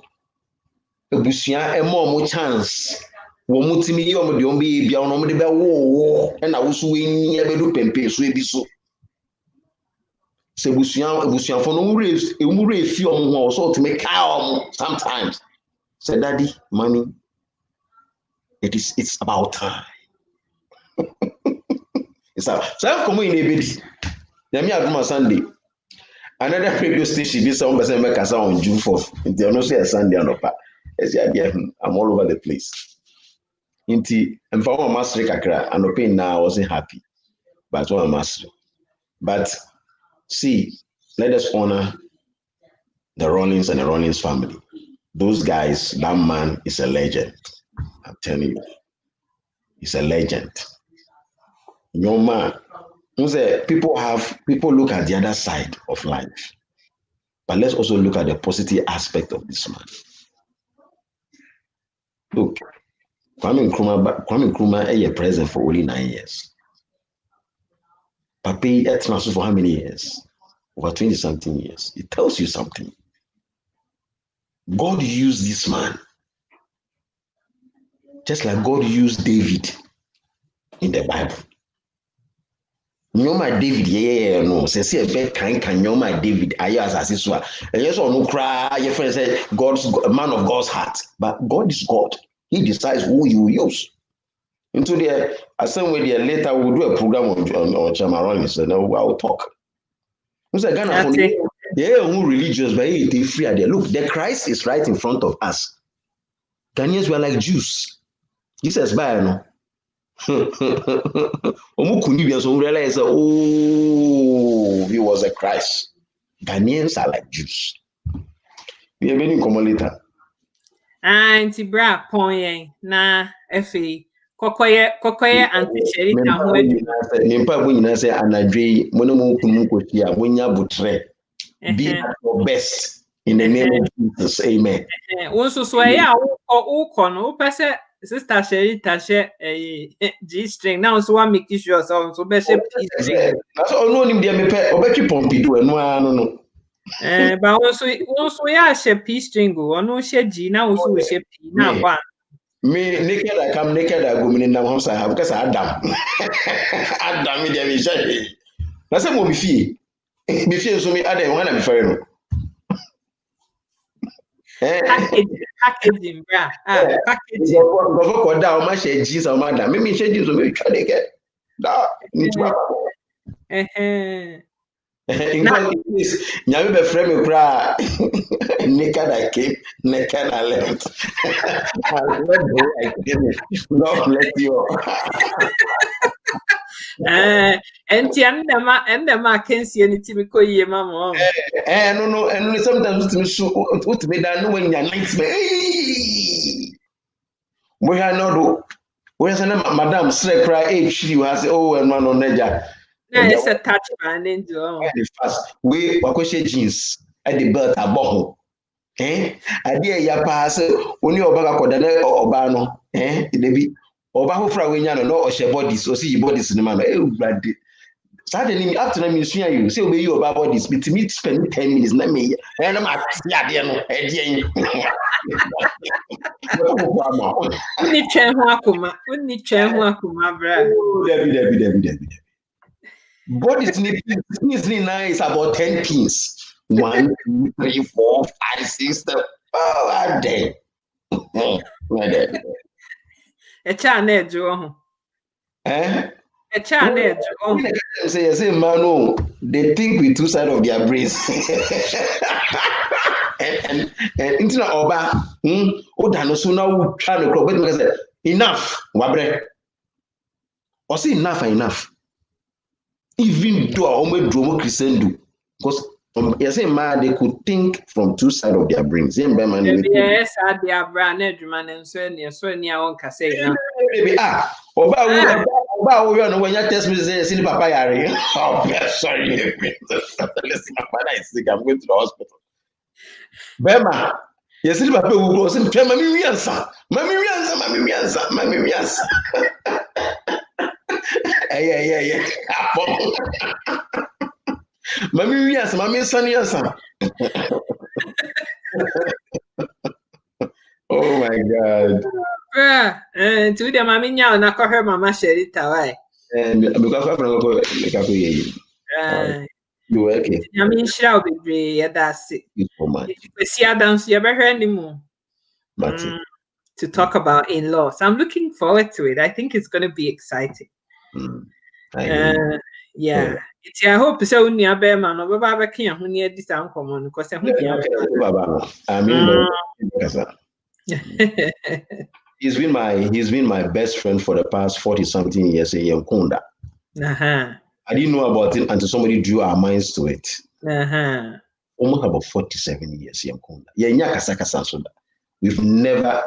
Ebusia more chance. Wo mutimi yi omo de omo be bia omo de be wo e na wo so wen ya be do pempe so ebi so. Se ebusia fo no emure fi omo ho so to make omo sometimes. Say daddy, mommy, it's about time. It's about so come in ebedi. Na me aduma Sunday. Another radio station be some person make us on June 4th. They no say Sunday anopa. I'm all over the place. Inti and for one master kakra and open now I wasn't happy. But one master. But see, let us honor the Rollins and the Rollins family. Those guys, that man is a legend. I'm telling you. He's a legend. Your man. People look at the other side of life. But let's also look at the positive aspect of this man. Look, Kwame Nkrumah is president for only 9 years. Papi Etnasu for how many years? Over 20-something years. It tells you something. God used this man. Just like God used David in the Bible. Nyoma David, no. Say a bad kind Nyoma David. Ayas asiswa. Yes or no cry. Your friend said God's a man of God's heart. But God is God. He decides who you use. Into the same way later we'll do a program on Chamaron, and I'll talk. Who's a Ghana? Who religious, but they free there. Look, the Christ is right in front of us. Ghanaians were like Jews. Jesus by no. realize that, oh, he was a Christ. Ghanaians are like Jews. We are many common later. Auntie Bra Poye na Effie Kokoye anti-sherita ho adwuma. Nimpa bunyina say anadwe monomo kunu kotia wonya butre. Be at your best in the name of Jesus. Amen. Wonso so ya wo no pese sister Sherita she G string now so one make sure so be she P string. That's all no nim dia me pe obetwi pompido eno no. Ba wonso ya she P string go ono she G na wonso she P na kwa. Me naked I come naked I go me nam house I have because Adam. Adam me dia me share. Na say mo me fie. Me fie so me Adam wan na me fere no. Packaging, bra. Packaging. Go for down my share Jesus or madam. Me share Jesus me try to get. Da. In fact, nyame be frame me cry. Naked I came, naked I left. God bless you. And the can see anything because ye mama. No, sometimes what me done when you're nightmare. We are not. Where's Madame Slay cry? She was and one on Neja. No, it's a touch man into fast. We wakweshe jeans at the belt aboho. Idea ya pass when you obaga kodane obano. Debi oba ho fra wenya no o she bodies o see bodies in man. Brady. Suddenly after me sua you say we you oba bodies bitimi spend 10 minutes na me. Na ma see ade no e Uni twen ho akuma bra. Debi. Bodies need nice about 10 pins. 1, 2, 3, 4, 5, 6, 7. Oh, I'm dead. A channel ho. A channel ho. Say man, they think with two sides of their brains. and into oba, oh, so now trying to crop. Enough, wabre. Or say enough. Even though I almost drove Christian do, because you say man they could think from two sides of their brains. Yes, I their brain, man, and so near on Cassay. Oba, we know when you test me, say, Papa Yari. Oh, sorry. Listen, my father is sick. I'm going to the hospital. Bema, you see, Papa will go and tell Mammy answer. Yeah. Mommy, yes, mommy, son, yes. Oh my God. To the mammy now, and I call her Mama Sherita, right? And because you okay? I mean, shall be yeah, that's it. We see her dance, you ever heard anymore? To talk about in-laws. I'm looking forward to it. I think it's going to be exciting. Yeah. I hope so. Near Bearman or Baba can't when you this uncommon because he's been my best friend for the past 40-something years in Yankunda. I didn't know about it until somebody drew our minds to it. Almost about 47 years in Yankunda. We've never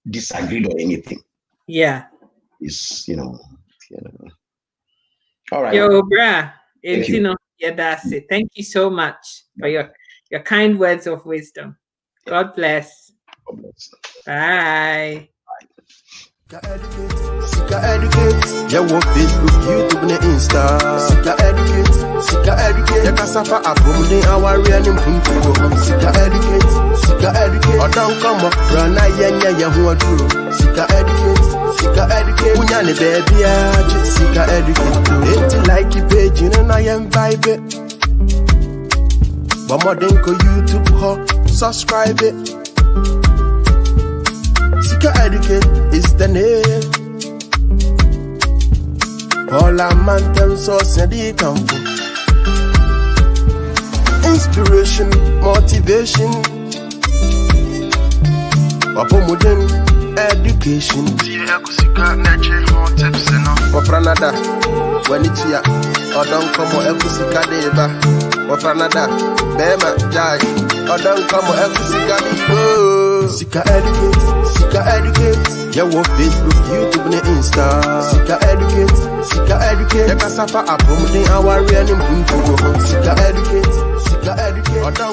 disagreed on anything. Yeah. It's all right. Yo, brah. Yeah, that's it. Thank you so much for your kind words of wisdom. God bless. Bye. Sika educate, ya wo Facebook, YouTube, ne Insta. Sika educate, ya kasafa abumde awari ani mpuntu. Sika educate, odon komo, rana yenya ya huwa duro. Sika educate, unyane baby aje. Sika educate, eti like page, na yem vibe. Bamodenko YouTube ho, subscribe it. Sika educate is the name. All our man so send it come for inspiration, motivation. Wapomuden education. Wafranada, Wanitia, or don't come or Ekusika deba. Wafranada, Bema, Jai, or don't come or Ekusika deba. Sika educate, yeah, what Facebook, YouTube, and Insta. Sika educate, yeah, Kasafa, Apomde, our real name, Sika educate, or don't